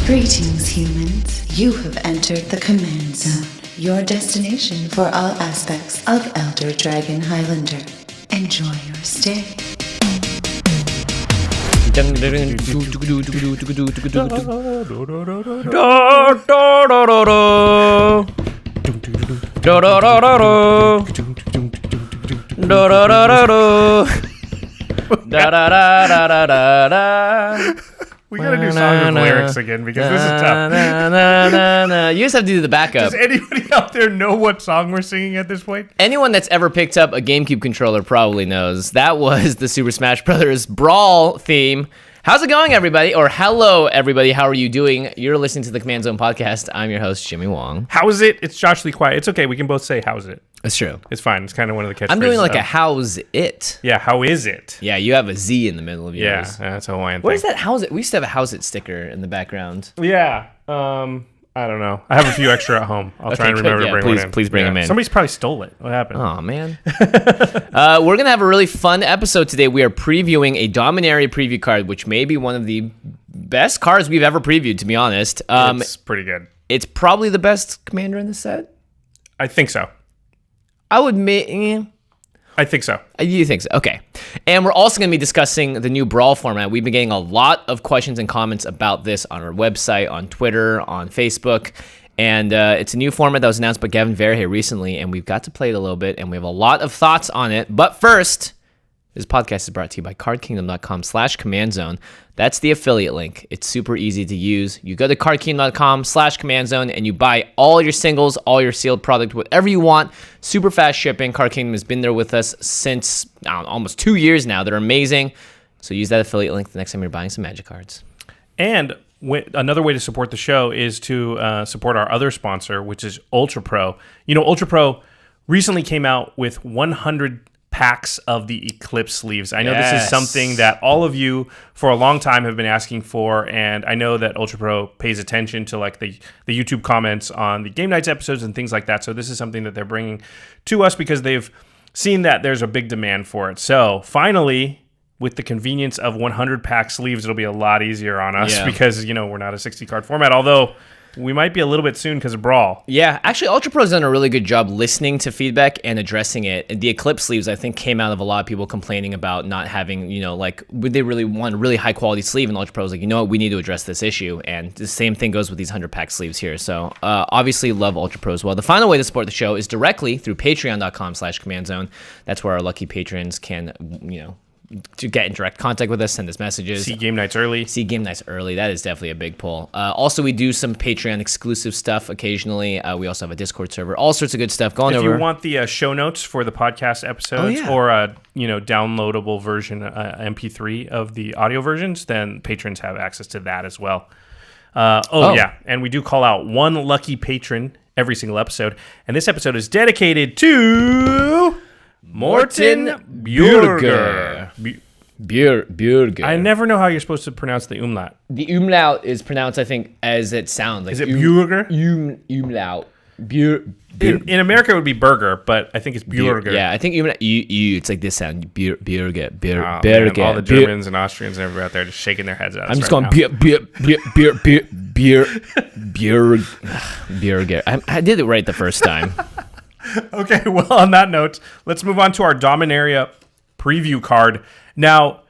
Greetings, humans. You have entered the Command Zone, your destination for all aspects of Elder Dragon Highlander. Enjoy your stay. We gotta do songs with lyrics again because this is tough. You just have to do the backup. Does anybody out there know what song we're singing at this point? Anyone that's ever picked up a GameCube controller probably knows. That was the Super Smash Bros. Brawl theme. How's it going, everybody? Or hello, everybody. How are you doing? You're listening to the Command Zone podcast. I'm your host, Jimmy Wong. How's it? It's Josh Lee Quiet. It's okay. We can both say how's it. That's true. It's fine. It's kind of one of the catchphrases. I'm doing like a how's it. Yeah, how is it? Yeah, you have a Z in the middle of yours. Yeah, that's a Hawaiian What thing. is that? How's it? We used to have a how's it sticker in the background. Yeah. I don't know. I have a few extra at home. I'll try and remember to bring one in. Please bring them in. Somebody's probably stole it. What happened? Oh, man. We're going to have a really fun episode today. We are previewing a Dominaria preview card, which may be one of the best cards we've ever previewed, to be honest. It's pretty good. It's probably the best commander in the set. I think so. I would admit... I think so. You think so? Okay. And we're also going to be discussing the new Brawl format. We've been getting a lot of questions and comments about this on our website, on Twitter, on Facebook. And it's a new format that was announced by Gavin Verhey recently, and we've got to play it a little bit, and we have a lot of thoughts on it. But first, this podcast is brought to you by cardkingdom.com/commandzone. That's the affiliate link. It's super easy to use. You go to cardkingdom.com/commandzone and you buy all your singles, all your sealed product, whatever you want. Super fast shipping. Card Kingdom has been there with us since almost 2 years now. They're amazing. So use that affiliate link the next time you're buying some Magic cards. And another way to support the show is to support our other sponsor, which is Ultra Pro. You know, Ultra Pro recently came out with 100 packs of the Eclipse sleeves. I know This is something that all of you for a long time have been asking for, and I know that Ultra Pro pays attention to like the YouTube comments on the Game Nights episodes and things like that. So this is something that they're bringing to us because they've seen that there's a big demand for it. So finally, with the convenience of 100 pack sleeves, it'll be a lot easier on us because, you know, we're not a 60 card format, although we might be a little bit soon because of Brawl. Yeah, actually, Ultra Pro's done a really good job listening to feedback and addressing it. The Eclipse sleeves, I think, came out of a lot of people complaining about not having, you know, like, would they really want a really high-quality sleeve? And Ultra Pro's like, you know what, we need to address this issue. And the same thing goes with these 100-pack sleeves here. So, obviously, love Ultra Pro as well. The final way to support the show is directly through patreon.com/commandzone. That's where our lucky patrons can, you know, to get in direct contact with us, send us messages. See Game Nights early. That is definitely a big pull. Also, we do some Patreon exclusive stuff occasionally. We also have a Discord server. All sorts of good stuff going over. If you want the show notes for the podcast episodes or a downloadable version, MP3 of the audio versions, then patrons have access to that as well. Yeah, and we do call out one lucky patron every single episode, and this episode is dedicated to Morten Bjørger. Bjørger. I never know how you're supposed to pronounce the umlaut. The umlaut is pronounced, I think, as it sounds. Like is it Bjørger? Umlaut. In America, it would be burger, but I think it's Bjørger. Yeah, I think umlaut. It's like this sound. Bjørger. Man, all the Germans and Austrians and everybody out there just shaking their heads at us. I'm just going Bjørger. I did it right the first time. Okay, well, on that note, let's move on to our Dominaria preview card. Now,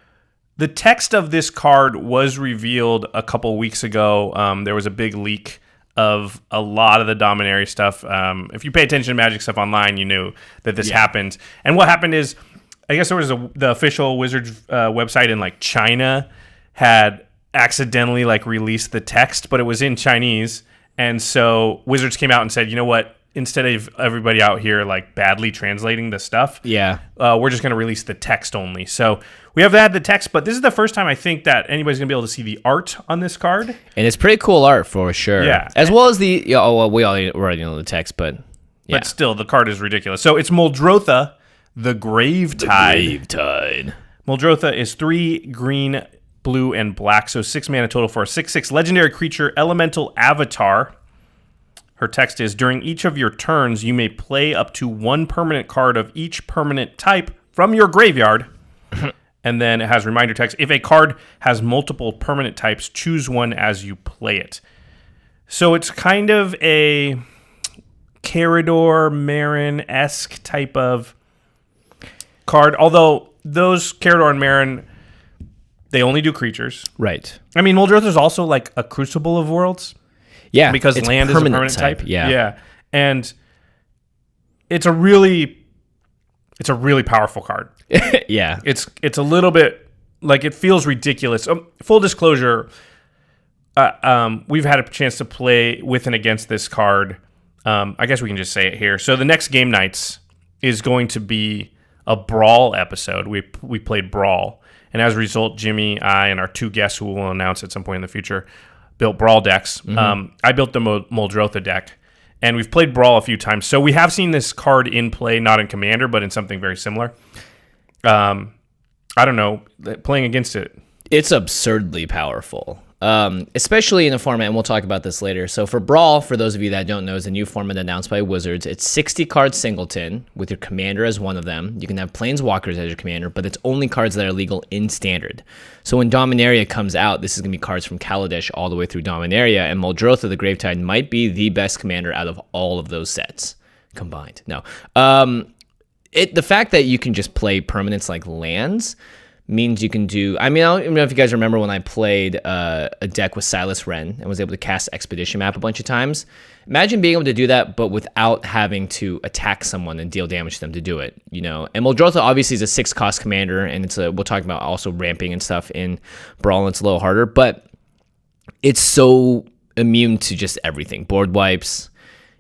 the text of this card was revealed a couple weeks ago. There was a big leak of a lot of the Dominaria stuff. If you pay attention to Magic stuff online, you knew that this happened. And what happened is, I guess there was the official Wizards website in like China had accidentally like released the text, but it was in Chinese. And so Wizards came out and said, you know what? Instead of everybody out here like badly translating the stuff, we're just going to release the text only. So we have had the text, but this is the first time I think that anybody's going to be able to see the art on this card. And it's pretty cool art for sure. Yeah. As well as we already know the text, but But still, the card is ridiculous. So it's Muldrotha, the Gravetide. Muldrotha is 3 green, blue, and black. So 6 mana total for a 6/6 legendary creature, elemental avatar. Her text is, during each of your turns, you may play up to 1 permanent card of each permanent type from your graveyard And then it has reminder text. If a card has multiple permanent types, choose one as you play it. So it's kind of a Carador, Marin-esque type of card. Although those Carador and Marin, they only do creatures. Right. I mean, Muldrotha is also like a Crucible of Worlds. Yeah. Because land is a permanent type. Yeah. And it's a really powerful card. Yeah. It's a little bit like it feels ridiculous. Full disclosure, we've had a chance to play with and against this card. I guess we can just say it here. So the next game nights is going to be a Brawl episode. We played Brawl, and as a result, Jimmy, I, and our two guests who we'll announce at some point in the future built Brawl decks. I built the Muldrotha deck, and we've played Brawl a few times. So we have seen this card in play, not in Commander, but in something very similar. I don't know, playing against it. It's absurdly powerful, especially in a format, and we'll talk about this later. So for Brawl, for those of you that don't know, is a new format announced by Wizards. It's 60 cards singleton with your commander as one of them. You can have planeswalkers as your commander, but it's only cards that are legal in standard. So when Dominaria comes out, this is going to be cards from Kaladesh all the way through Dominaria, and Muldrotha the Gravetide might be the best commander out of all of those sets combined. No. The fact that you can just play permanents like lands means you can do... I mean, I don't know if you guys remember when I played a deck with Silas Wren and was able to cast Expedition Map a bunch of times. Imagine being able to do that, but without having to attack someone and deal damage to them to do it, you know? And Muldrotha obviously is a 6-cost commander, and we'll talk about also ramping and stuff in Brawl, and it's a little harder, but it's so immune to just everything. Board wipes...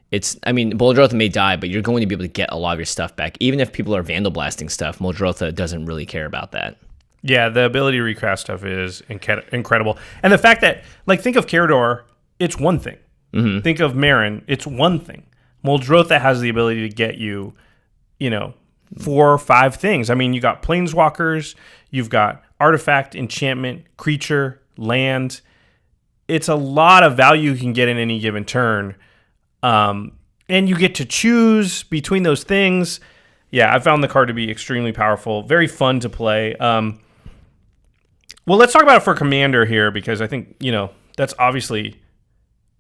Muldrotha may die, but you're going to be able to get a lot of your stuff back. Even if people are Vandal Blasting stuff, Muldrotha doesn't really care about that. Yeah, the ability to recraft stuff is incredible. And the fact that, like, think of Carador, it's one thing. Mm-hmm. Think of Marin, it's one thing. Muldrotha has the ability to get you, 4 or 5 things. I mean, you got Planeswalkers, you've got Artifact, Enchantment, Creature, Land. It's a lot of value you can get in any given turn. And you get to choose between those things. Yeah, I found the card to be extremely powerful, very fun to play. Well, let's talk about it for Commander here, because I think, that's obviously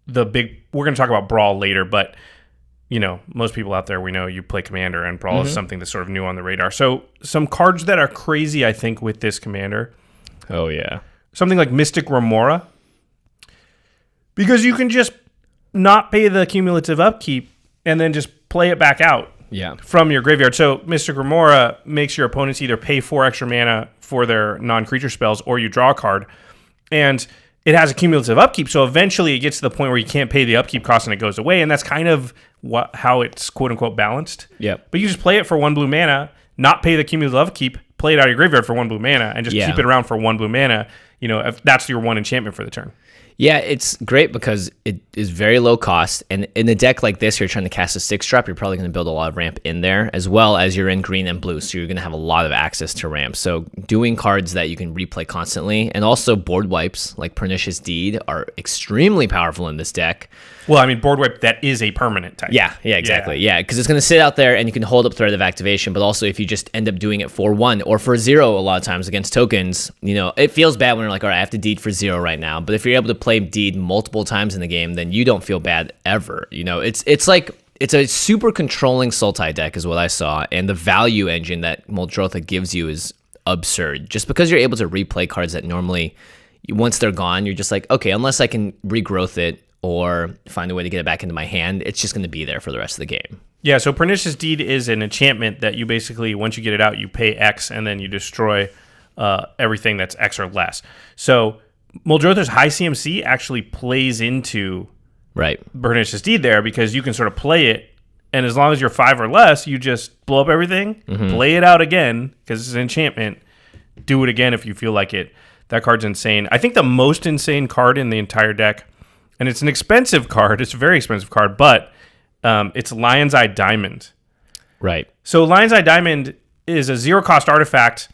the big... We're going to talk about Brawl later, but, most people out there, we know you play Commander, and Brawl is something that's sort of new on the radar. So some cards that are crazy, I think, with this Commander. Oh, yeah. Something like Mystic Remora. Because you can just not pay the cumulative upkeep and then just play it back out from your graveyard. So Mystic Remora makes your opponents either pay 4 extra mana for their non-creature spells, or you draw a card. And it has a cumulative upkeep, so eventually it gets to the point where you can't pay the upkeep cost and it goes away, and that's kind of how it's quote-unquote balanced. Yep. But you just play it for 1 blue mana, not pay the cumulative upkeep, play it out of your graveyard for 1 blue mana, and just keep it around for 1 blue mana, if that's your 1 enchantment for the turn. Yeah, it's great because it is very low cost, and in a deck like this, you're trying to cast a 6-drop, you're probably going to build a lot of ramp in there, as well as you're in green and blue, so you're going to have a lot of access to ramp. So doing cards that you can replay constantly, and also board wipes like Pernicious Deed are extremely powerful in this deck. Well, I mean, board wipe, that is a permanent type. Yeah, exactly. Yeah, because it's going to sit out there, and you can hold up Threat of Activation, but also if you just end up doing it for 1 or for 0 a lot of times against tokens, it feels bad when you're like, all right, I have to Deed for 0 right now. But if you're able to play Deed multiple times in the game, then you don't feel bad ever. It's like, it's a super controlling Sultai deck is what I saw, and the value engine that Muldrotha gives you is absurd. Just because you're able to replay cards that normally, once they're gone, you're just like, okay, unless I can regrowth it or find a way to get it back into my hand, it's just going to be there for the rest of the game. Yeah, so Pernicious Deed is an enchantment that you basically, once you get it out, you pay X, and then you destroy everything that's X or less. So Muldrotha's high CMC actually plays into Pernicious Deed there, because you can sort of play it, and as long as you're 5 or less, you just blow up everything, play it out again, because it's an enchantment, do it again if you feel like it. That card's insane. I think the most insane card in the entire deck, and it's an expensive card, it's a very expensive card, but it's Lion's Eye Diamond. Right. So Lion's Eye Diamond is a 0-cost artifact.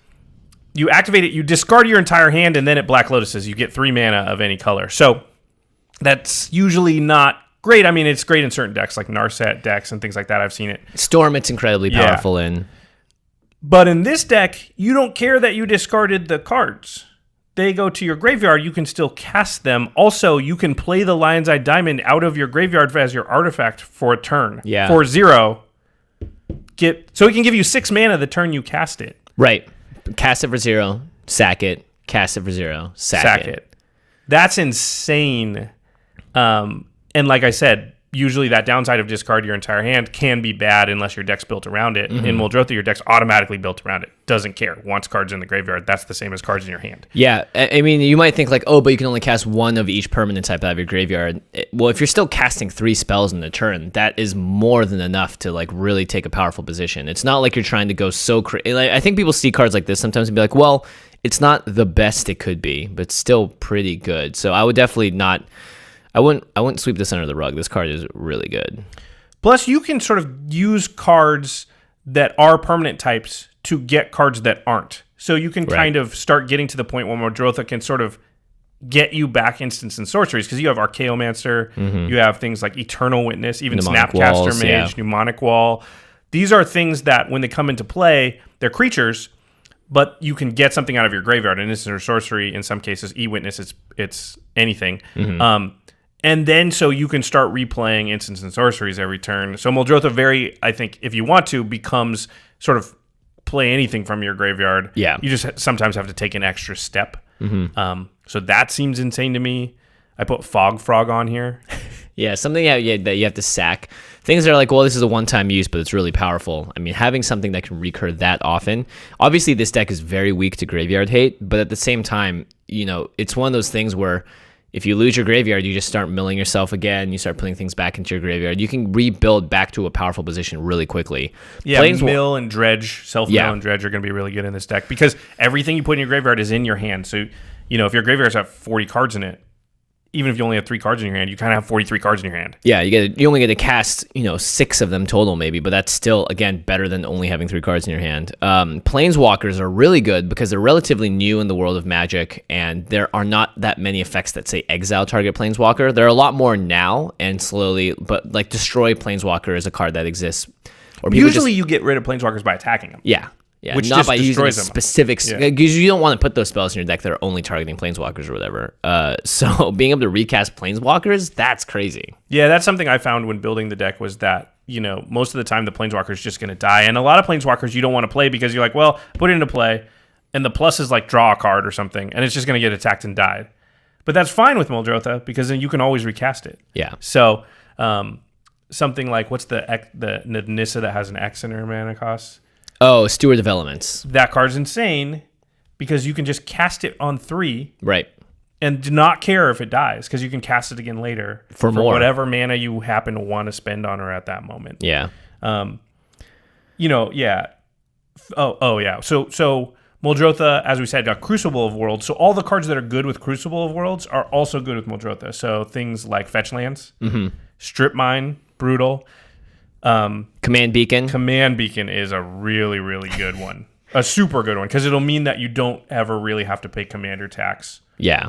You activate it, you discard your entire hand, and then it Black Lotuses. You get 3 mana of any color. So that's usually not great. I mean, it's great in certain decks, like Narset decks and things like that. I've seen it. Storm, it's incredibly powerful in. But in this deck, you don't care that you discarded the cards. They go to your graveyard. You can still cast them. Also, you can play the Lion's Eye Diamond out of your graveyard as your artifact for a turn. Yeah. For 0. So it can give you 6 mana the turn you cast it. Right. Cast it for 0, sack it. Cast it for 0, sack it. That's insane. And like I said, usually that downside of discard your entire hand can be bad unless your deck's built around it. In Muldrotha, your deck's automatically built around it. Doesn't care. Wants cards in the graveyard. That's the same as cards in your hand. Yeah, I mean, you might think like, oh, but you can only cast one of each permanent type out of your graveyard. Well, if you're still casting 3 spells in the turn, that is more than enough to like really take a powerful position. It's not like you're trying to go so crazy. Like, I think people see cards like this sometimes and be like, well, it's not the best it could be, but it's still pretty good. So I would definitely not... I wouldn't sweep this under the rug. This card is really good. Plus, you can sort of use cards that are permanent types to get cards that aren't. So you can kind of start getting to the point where Muldrotha can sort of get you back instants and sorceries, because you have Archaeomancer, you have things like Eternal Witness, even Snapcaster Mage, Mnemonic Wall. These are things that when they come into play, they're creatures, but you can get something out of your graveyard, an instant or sorcery. In some cases, E-Witness, it's anything. And then so you can start replaying instants and sorceries every turn. So Muldrotha I think, if you want to, becomes sort of play anything from your graveyard. Yeah. You just sometimes have to take an extra step. So that seems insane to me. I put Fog Frog on here. Yeah, something that you have to sack. Things that are like, well, this is a one-time use, but it's really powerful. I mean, having something that can recur that often. Obviously, this deck is very weak to graveyard hate, but at the same time, it's one of those things where if you lose your graveyard, you just start milling yourself again. You start putting things back into your graveyard. You can rebuild back to a powerful position really quickly. Yeah, mill and dredge, self-mill and dredge are going to be really good in this deck because everything you put in your graveyard is in your hand. So, if your graveyard's got 40 cards in it, even if you only have 3 cards in your hand, you kind of have 43 cards in your hand. Yeah, you only get to cast 6 of them total maybe, but that's still again better than only having 3 cards in your hand. Planeswalkers are really good because they're relatively new in the world of Magic, and there are not that many effects that say exile target Planeswalker. There are a lot more now, and slowly, but like destroy Planeswalker is a card that exists. Or usually you get rid of Planeswalkers by attacking them. Yeah. Yeah, which not just by using destroys them. specifics, because you don't want to put those spells in your deck that are only targeting Planeswalkers or whatever. So being able to recast Planeswalkers, that's crazy. Yeah, that's something I found when building the deck was that, most of the time the Planeswalker is just going to die. And a lot of Planeswalkers you don't want to play because you're like, well, put it into play, and the plus is like draw a card or something, and it's just going to get attacked and died. But that's fine with Muldrotha because then you can always recast it. Yeah. So something like, what's the Nissa that has an X in her mana cost? Oh, Steward of Elements. That card's insane because you can just cast it on 3. Right. And do not care if it dies because you can cast it again later for more. Whatever mana you happen to want to spend on her at that moment. Yeah. Yeah. Oh, yeah. So Muldrotha, as we said, got Crucible of Worlds. So all the cards that are good with Crucible of Worlds are also good with Muldrotha. So things like Fetch Lands, Strip Mine, Brutal. Command Beacon. Command Beacon is a really, really good one. A super good one, because it'll mean that you don't ever really have to pay commander tax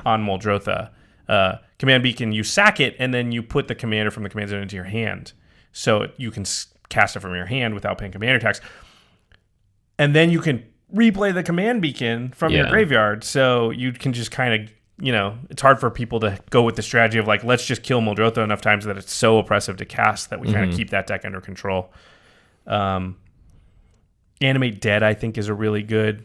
on Muldrotha. Command Beacon, you sack it, and then you put the commander from the command zone into your hand. So you can cast it from your hand without paying commander tax. And then you can replay the Command Beacon from your graveyard. So you can just kind of... it's hard for people to go with the strategy of like, let's just kill Muldrotha enough times that it's so oppressive to cast that we kind of keep that deck under control. Animate Dead, I think, is a really good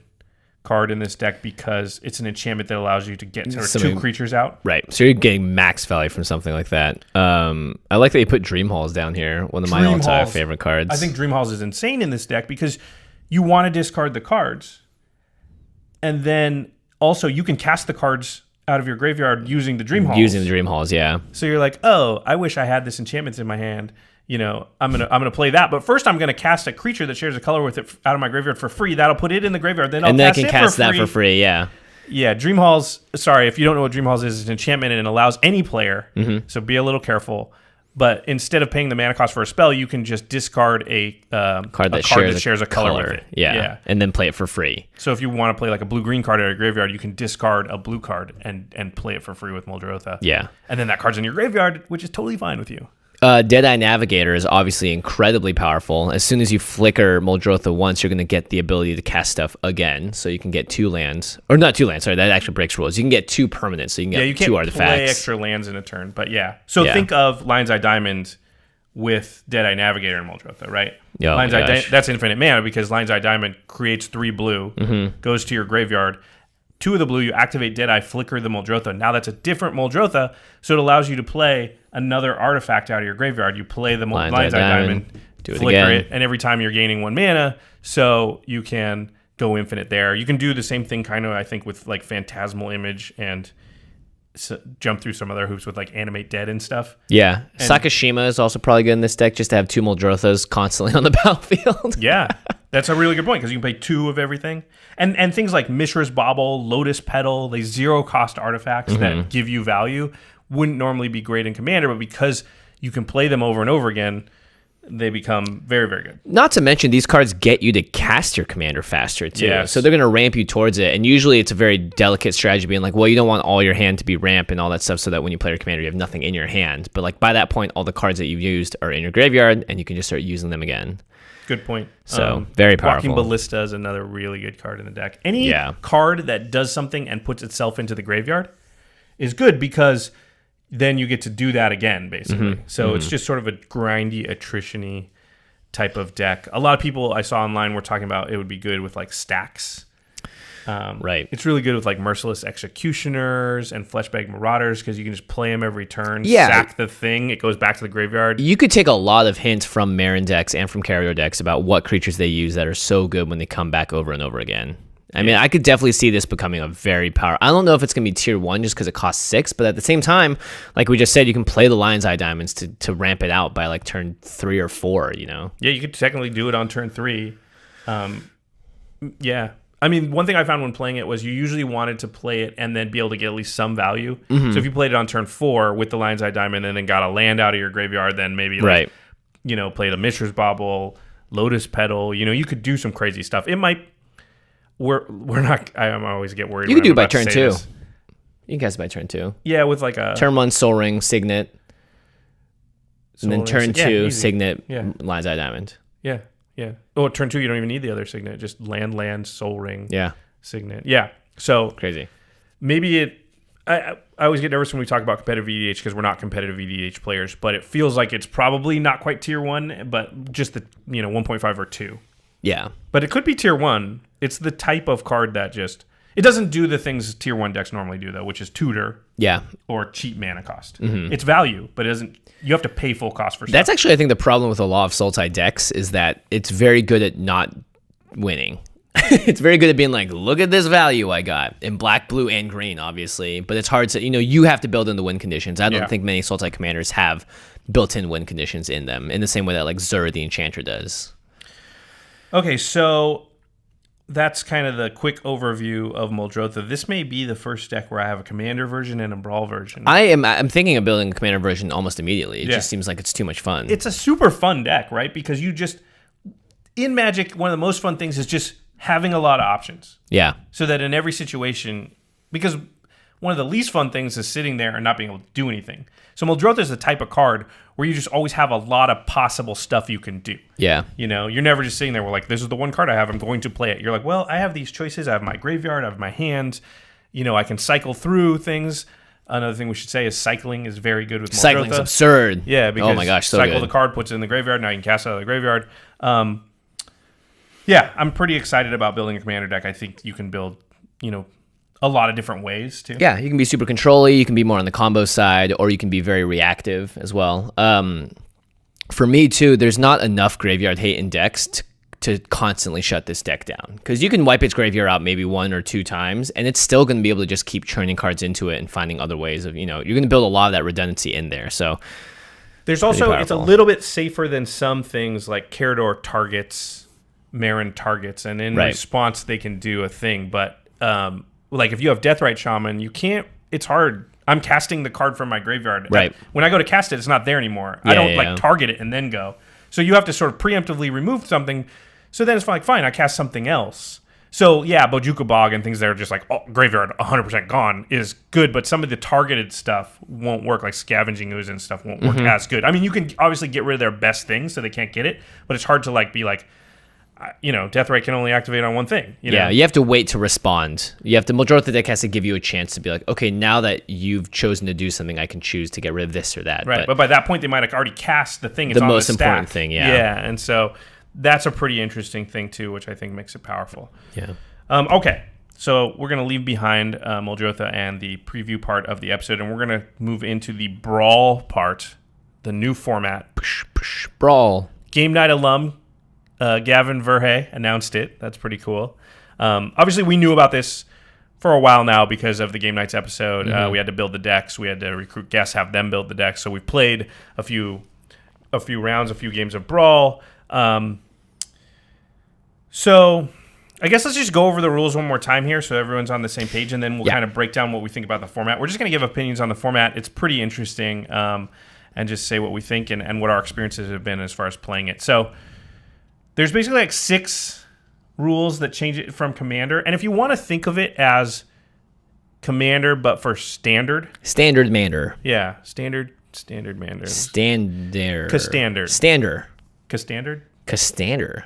card in this deck because it's an enchantment that allows you to get 2 creatures out. Right. So you're getting max value from something like that. I like that you put Dream Halls down here, one of my all-time favorite cards. I think Dream Halls is insane in this deck because you want to discard the cards, and then also you can cast the cards out of your graveyard using the Dream Halls. Using the Dream Halls, yeah. So you're like, oh, I wish I had this enchantment in my hand. I'm gonna play that, but first I'm gonna cast a creature that shares a color with it out of my graveyard for free. That'll put it in the graveyard. Then I can cast that for free. Yeah. Yeah. Dream Halls. Sorry, if you don't know what Dream Halls is, it's an enchantment and it allows any player. So be a little careful. But instead of paying the mana cost for a spell, you can just discard a card that shares a color with it. Yeah. And then play it for free. So if you want to play like a blue-green card out of your graveyard, you can discard a blue card and play it for free with Muldrotha. Yeah. And then that card's in your graveyard, which is totally fine with you. Deadeye Navigator is obviously incredibly powerful. As soon as you flicker Muldrotha once, you're going to get the ability to cast stuff again. So you can get 2 lands. Or not 2 lands, sorry, that actually breaks rules. You can get 2 permanents, so you can get 2 artifacts. You can't play extra lands in a turn, but yeah. So think of Lion's Eye Diamond with Deadeye Navigator and Muldrotha, right? Oh Lion's Eye that's infinite mana because Lion's Eye Diamond creates 3 blue, goes to your graveyard. 2 of the blue, you activate Deadeye, flicker the Muldrotha. Now that's a different Muldrotha, so it allows you to play another artifact out of your graveyard. You play the Lion's Eye Diamond, flicker it, and every time you're gaining 1 mana, so you can go infinite there. You can do the same thing kind of, I think, with like Phantasmal Image and jump through some other hoops with like Animate Dead and stuff. Yeah. Sakashima is also probably good in this deck just to have 2 Muldrothas constantly on the battlefield. Yeah. That's a really good point because you can play 2 of everything. And things like Mishra's Bauble, Lotus Petal, these 0-cost artifacts that give you value wouldn't normally be great in Commander, but because you can play them over and over again, they become very, very good. Not to mention, these cards get you to cast your commander faster, too. Yes. So they're going to ramp you towards it. And usually it's a very delicate strategy being like, well, you don't want all your hand to be ramp and all that stuff so that when you play your commander, you have nothing in your hand. But like by that point, all the cards that you've used are in your graveyard and you can just start using them again. Good point. So very powerful. Walking Ballista is another really good card in the deck. Any card that does something and puts itself into the graveyard is good because then you get to do that again, basically. So it's just sort of a grindy, attrition-y type of deck. A lot of people I saw online were talking about it would be good with like stacks. Right. It's really good with like Merciless Executioners and Fleshbag Marauders because you can just play them every turn, sack the thing, it goes back to the graveyard. You could take a lot of hints from Marin decks and from Carrier decks about what creatures they use that are so good when they come back over and over again. I mean, I could definitely see this becoming a very powerful... I don't know if it's going to be tier 1 just because it costs 6, but at the same time, like we just said, you can play the Lion's Eye Diamonds to ramp it out by like turn 3 or 4, you know? Yeah, you could technically do it on turn 3. Yeah. I mean, one thing I found when playing it was you usually wanted to play it and then be able to get at least some value. So if you played it on turn 4 with the Lion's Eye Diamond and then got a land out of your graveyard, then maybe like, you know, played a Mishra's Bauble, Lotus Petal, you know, you could do some crazy stuff. It might... We're not... I always get worried. You can do it by turn 2. You can cast it by turn 2. Yeah, with like a... Turn 1, Soul Ring, Signet. And then turn 2, Signet, Lion's Eye Diamond. Yeah, yeah. Oh, turn 2, you don't even need the other Signet. Just land, Soul Ring, Signet. Yeah, so... Crazy. Maybe it... I always get nervous when we talk about competitive EDH because we're not competitive EDH players, but it feels like it's probably not quite tier 1, but just the, 1.5 or 2. Yeah. But it could be tier 1. It's the type of card that just... It doesn't do the things tier 1 decks normally do, though, which is tutor. Yeah. Or cheap mana cost. It's value, but it doesn't... You have to pay full cost for stuff. That's actually, I think, the problem with a lot of Sultai decks is that it's very good at not winning. It's very good at being like, look at this value I got in black, blue, and green, obviously. But it's hard to... you have to build in the win conditions. I don't think many Sultai commanders have built-in win conditions in them in the same way that like Zur the Enchanter does. Okay, so that's kind of the quick overview of Muldrotha. This may be the first deck where I have a Commander version and a Brawl version. I'm thinking of building a Commander version almost immediately. It just seems like it's too much fun. It's a super fun deck, right? Because you just... In Magic, one of the most fun things is just having a lot of options. Yeah. So that in every situation... Because one of the least fun things is sitting there and not being able to do anything. So Muldrotha is the type of card where you just always have a lot of possible stuff you can do. Yeah. You're never just sitting there where like, this is the one card I have, I'm going to play it. You're like, well, I have these choices. I have my graveyard, I have my hand. I can cycle through things. Another thing we should say is cycling is very good with Muldrotha. Cycling's absurd. Yeah, because oh my gosh, so cycle good. the card, puts it in the graveyard, now you can cast it out of the graveyard. Yeah, I'm pretty excited about building a commander deck. I think you can build, a lot of different ways too. Yeah, you can be super control-y, you can be more on the combo side, or you can be very reactive as well. For me too, there's not enough graveyard hate in decks to constantly shut this deck down. Because you can wipe its graveyard out maybe 1 or 2 times, and it's still going to be able to just keep churning cards into it and finding other ways of, you're going to build a lot of that redundancy in there. So there's also, it's a little bit safer than some things like Carador targets, Marin targets, and in response they can do a thing. But like if you have Deathrite Shaman, you can't, it's hard. I'm casting the card from my graveyard. Right. When I go to cast it, it's not there anymore. I don't target it and then go. So you have to sort of preemptively remove something. So then it's like, fine, I cast something else. So yeah, Bojuka Bog and things that are just like graveyard 100% gone is good, but some of the targeted stuff won't work, like Scavenging Ooze and stuff won't work as good. I mean, you can obviously get rid of their best things so they can't get it, but it's hard to like be like, Deathrite can only activate on one thing. Yeah, you have to wait to respond. You have to, majority of the deck has to give you a chance to be like, okay, now that you've chosen to do something, I can choose to get rid of this or that. Right, but by that point, they might have already cast the thing. The most important thing, yeah. Yeah, and so that's a pretty interesting thing too, which I think makes it powerful. Yeah. Okay, so we're going to leave behind Muldrotha and the preview part of the episode, and we're going to move into the Brawl part, the new format. Brawl. Game Night alum Gavin Verhey announced it. That's pretty cool. Obviously, we knew about this for a while now because of the Game Nights episode. We had to build the decks. We had to recruit guests, have them build the decks. So we played a few rounds, a few games of Brawl. So I guess let's just go over the rules one more time here so everyone's on the same page, and then we'll kind of break down what we think about the format. We're just going to give opinions on the format. It's pretty interesting, and just say what we think and what our experiences have been as far as playing it. So there's basically like 6 rules that change it from Commander. And if you want to think of it as Commander, but for Standard. Standard Mander. Yeah, Standard Mander. Standard. Castander. Stander. Castander? Castander.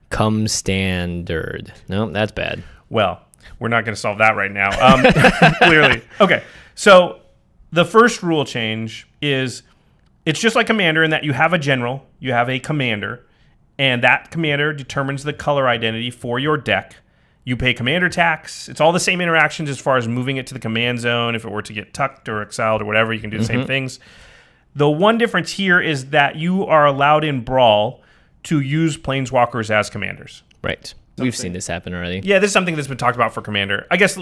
Come standard. No, that's bad. Well, we're not going to solve that right now. Clearly. Okay, so the first rule change is it's just like Commander in that you have a general, you have a commander, and that commander determines the color identity for your deck. You pay commander tax. It's all the same interactions as far as moving it to the command zone. If it were to get tucked or exiled or whatever, you can do the same things. The one difference here is that you are allowed in Brawl to use planeswalkers as commanders. Right. We've seen this happen already. Yeah, this is something that's been talked about for commander. I guess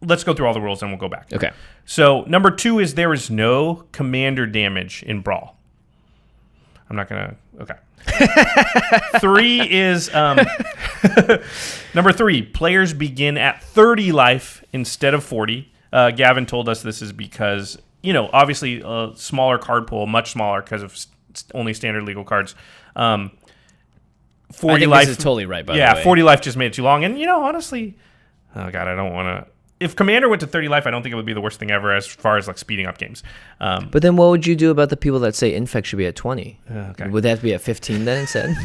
let's go through all the rules and we'll go back. Okay. So number 2 is there is no commander damage in Brawl. I'm not going to... Okay. 3 is number 3. Players begin at 30 life instead of 40. Gavin told us this is because obviously a smaller card pool, much smaller because of only standard legal cards. 40 I think life this is totally right. By the way, yeah, 40 life just made it too long, and honestly, oh god, I don't want to. If Commander went to 30 life, I don't think it would be the worst thing ever as far as like speeding up games. But then what would you do about the people that say Infect should be at 20? Okay. Would that be at 15 then instead?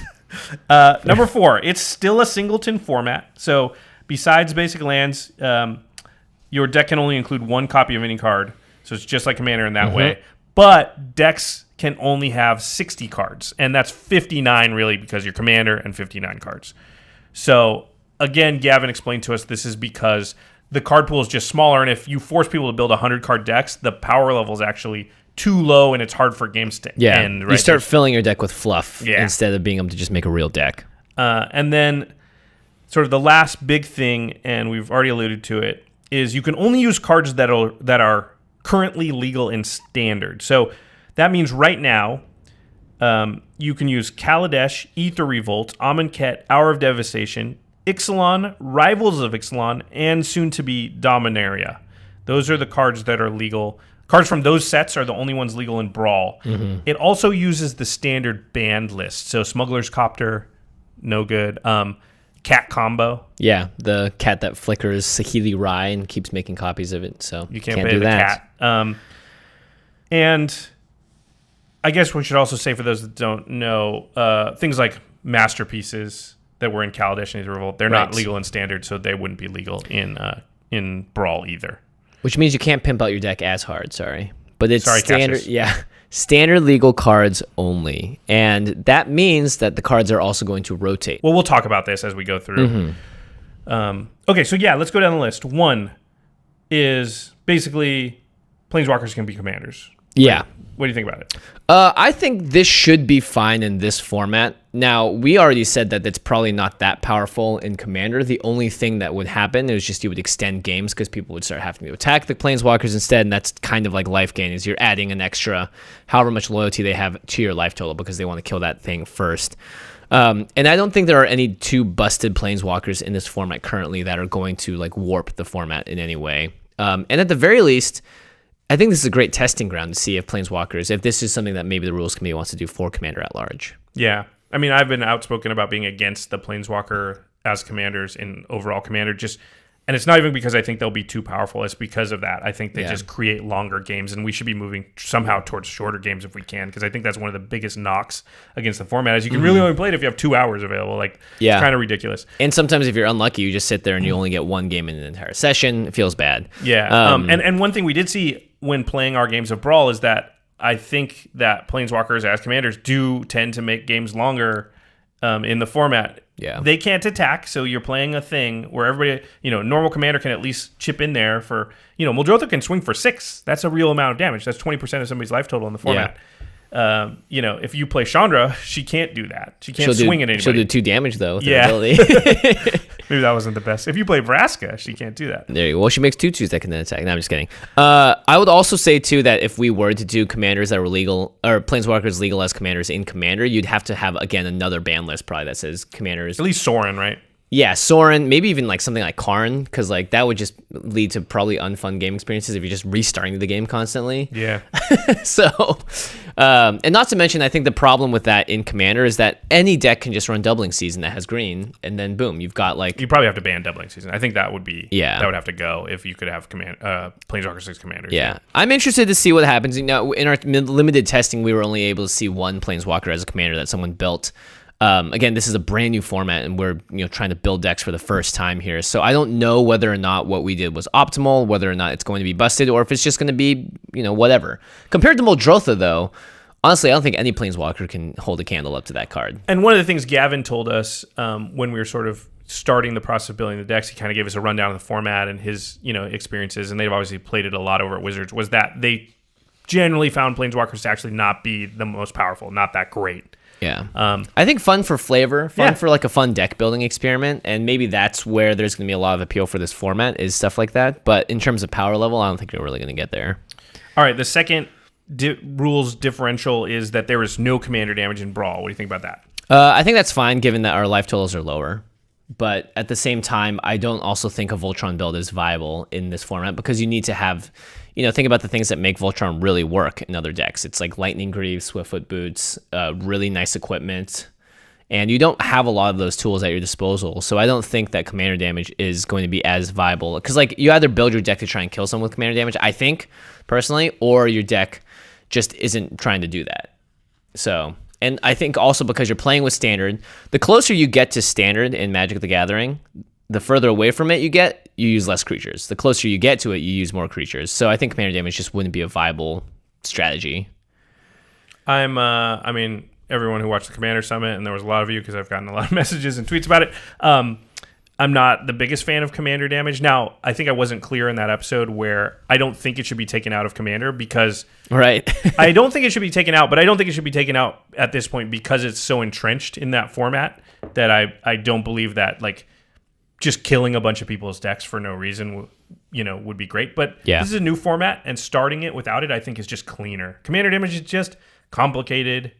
Number 4, it's still a singleton format. So besides basic lands, your deck can only include 1 copy of any card. So it's just like Commander in that way. But decks can only have 60 cards. And that's 59 really because you're Commander and 59 cards. So again, Gavin explained to us this is because the card pool is just smaller, and if you force people to build 100-card decks, the power level is actually too low, and it's hard for games to end. Right? You start filling your deck with fluff instead of being able to just make a real deck. And then sort of the last big thing, and we've already alluded to it, is you can only use cards that are currently legal in Standard. So that means right now you can use Kaladesh, Aether Revolt, Amonkhet, Hour of Devastation, Ixalan, Rivals of Ixalan, and soon-to-be Dominaria. Those are the cards that are legal. Cards from those sets are the only ones legal in Brawl. It also uses the standard banned list. So Smuggler's Copter, no good. Cat Combo. Yeah, the cat that flickers Saheeli Rai and keeps making copies of it. So you can't do that. Cat. And I guess we should also say for those that don't know, things like Masterpieces that were in Kaladesh and Aether Revolt, they're not legal in Standard, so they wouldn't be legal in Brawl either. Which means you can't pimp out your deck as hard, but it's standard. Cassius. Yeah, standard legal cards only, and that means that the cards are also going to rotate. Well, we'll talk about this as we go through. Okay, so yeah, let's go down the list. 1 is basically Planeswalkers can be commanders. Yeah. What do you think about it? I think this should be fine in this format. Now, we already said that it's probably not that powerful in Commander. The only thing that would happen is just you would extend games because people would start having to attack the Planeswalkers instead, and that's kind of like life gain, is you're adding an extra however much loyalty they have to your life total because they want to kill that thing first. And I don't think there are any too busted Planeswalkers in this format currently that are going to like warp the format in any way. And at the very least, I think this is a great testing ground to see if Planeswalkers, if this is something that maybe the Rules Committee wants to do for Commander at large. Yeah. I mean, I've been outspoken about being against the Planeswalker as commanders in overall commander. And it's not even because I think they'll be too powerful. It's because of that. I think they just create longer games, and we should be moving somehow towards shorter games if we can, because I think that's one of the biggest knocks against the format is you can really only play it if you have 2 hours available. Like, it's kind of ridiculous. And sometimes if you're unlucky, you just sit there and you only get one game in an entire session. It feels bad. Yeah. And one thing we did see when playing our games of Brawl is that I think that Planeswalkers as commanders do tend to make games longer in the format. Yeah. They can't attack, so you're playing a thing where everybody, normal commander can at least chip in there for, Muldrotha can swing for 6. That's a real amount of damage. That's 20% of somebody's life total in the format. If you play Chandra, she can't do that. She can't swing at anybody. She'll do 2 damage, though, with her ability. Maybe that wasn't the best. If you play Vraska, she can't do that. There you go. Well, she makes 2/2s that can then attack. No, I'm just kidding. I would also say, too, that if we were to do commanders that were legal, or Planeswalkers legal as commanders in Commander, you'd have to have, again, another ban list probably that says commanders. At least Sorin, right? Yeah, Sorin, maybe even like something like Karn, because like that would just lead to probably unfun game experiences if you're just restarting the game constantly. Yeah. So, and not to mention, I think the problem with that in Commander is that any deck can just run Doubling Season that has green, and then boom, you've got like... You probably have to ban Doubling Season. I think that would be... Yeah. That would have to go if you could have Planeswalker 6 commanders. Yeah. I'm interested to see what happens. In our limited testing, we were only able to see one Planeswalker as a commander that someone built. Again, this is a brand new format, and we're trying to build decks for the first time here. So I don't know whether or not what we did was optimal, whether or not it's going to be busted, or if it's just going to be whatever. Compared to Muldrotha, though, honestly, I don't think any Planeswalker can hold a candle up to that card. And one of the things Gavin told us when we were sort of starting the process of building the decks, he kind of gave us a rundown of the format and his experiences, and they've obviously played it a lot over at Wizards. Was that they generally found Planeswalkers to actually not be the most powerful, not that great. Yeah. I think fun for flavor, for like a fun deck building experiment, and maybe that's where there's going to be a lot of appeal for this format is stuff like that. But in terms of power level, I don't think we're really going to get there. All right, the second rules differential is that there is no commander damage in Brawl. What do you think about that? I think that's fine given that our life totals are lower. But at the same time, I don't also think a Voltron build is viable in this format because you need to have, think about the things that make Voltron really work in other decks. It's like Lightning Greaves, Swiftfoot Boots, really nice equipment, and you don't have a lot of those tools at your disposal. So I don't think that commander damage is going to be as viable because like you either build your deck to try and kill someone with commander damage, I think, personally, or your deck just isn't trying to do that. So... And I think also because you're playing with Standard, the closer you get to Standard in Magic the Gathering, the further away from it you get, you use less creatures. The closer you get to it, you use more creatures. So I think commander damage just wouldn't be a viable strategy. I mean, everyone who watched the Commander Summit, and there was a lot of you because I've gotten a lot of messages and tweets about it, I'm not the biggest fan of commander damage. Now, I think I wasn't clear in that episode where I don't think it should be taken out of commander because... Right. I don't think it should be taken out, but I don't think it should be taken out at this point because it's so entrenched in that format that I don't believe that like just killing a bunch of people's decks for no reason would be great. But This is a new format, and starting it without it I think is just cleaner. Commander damage is just complicated.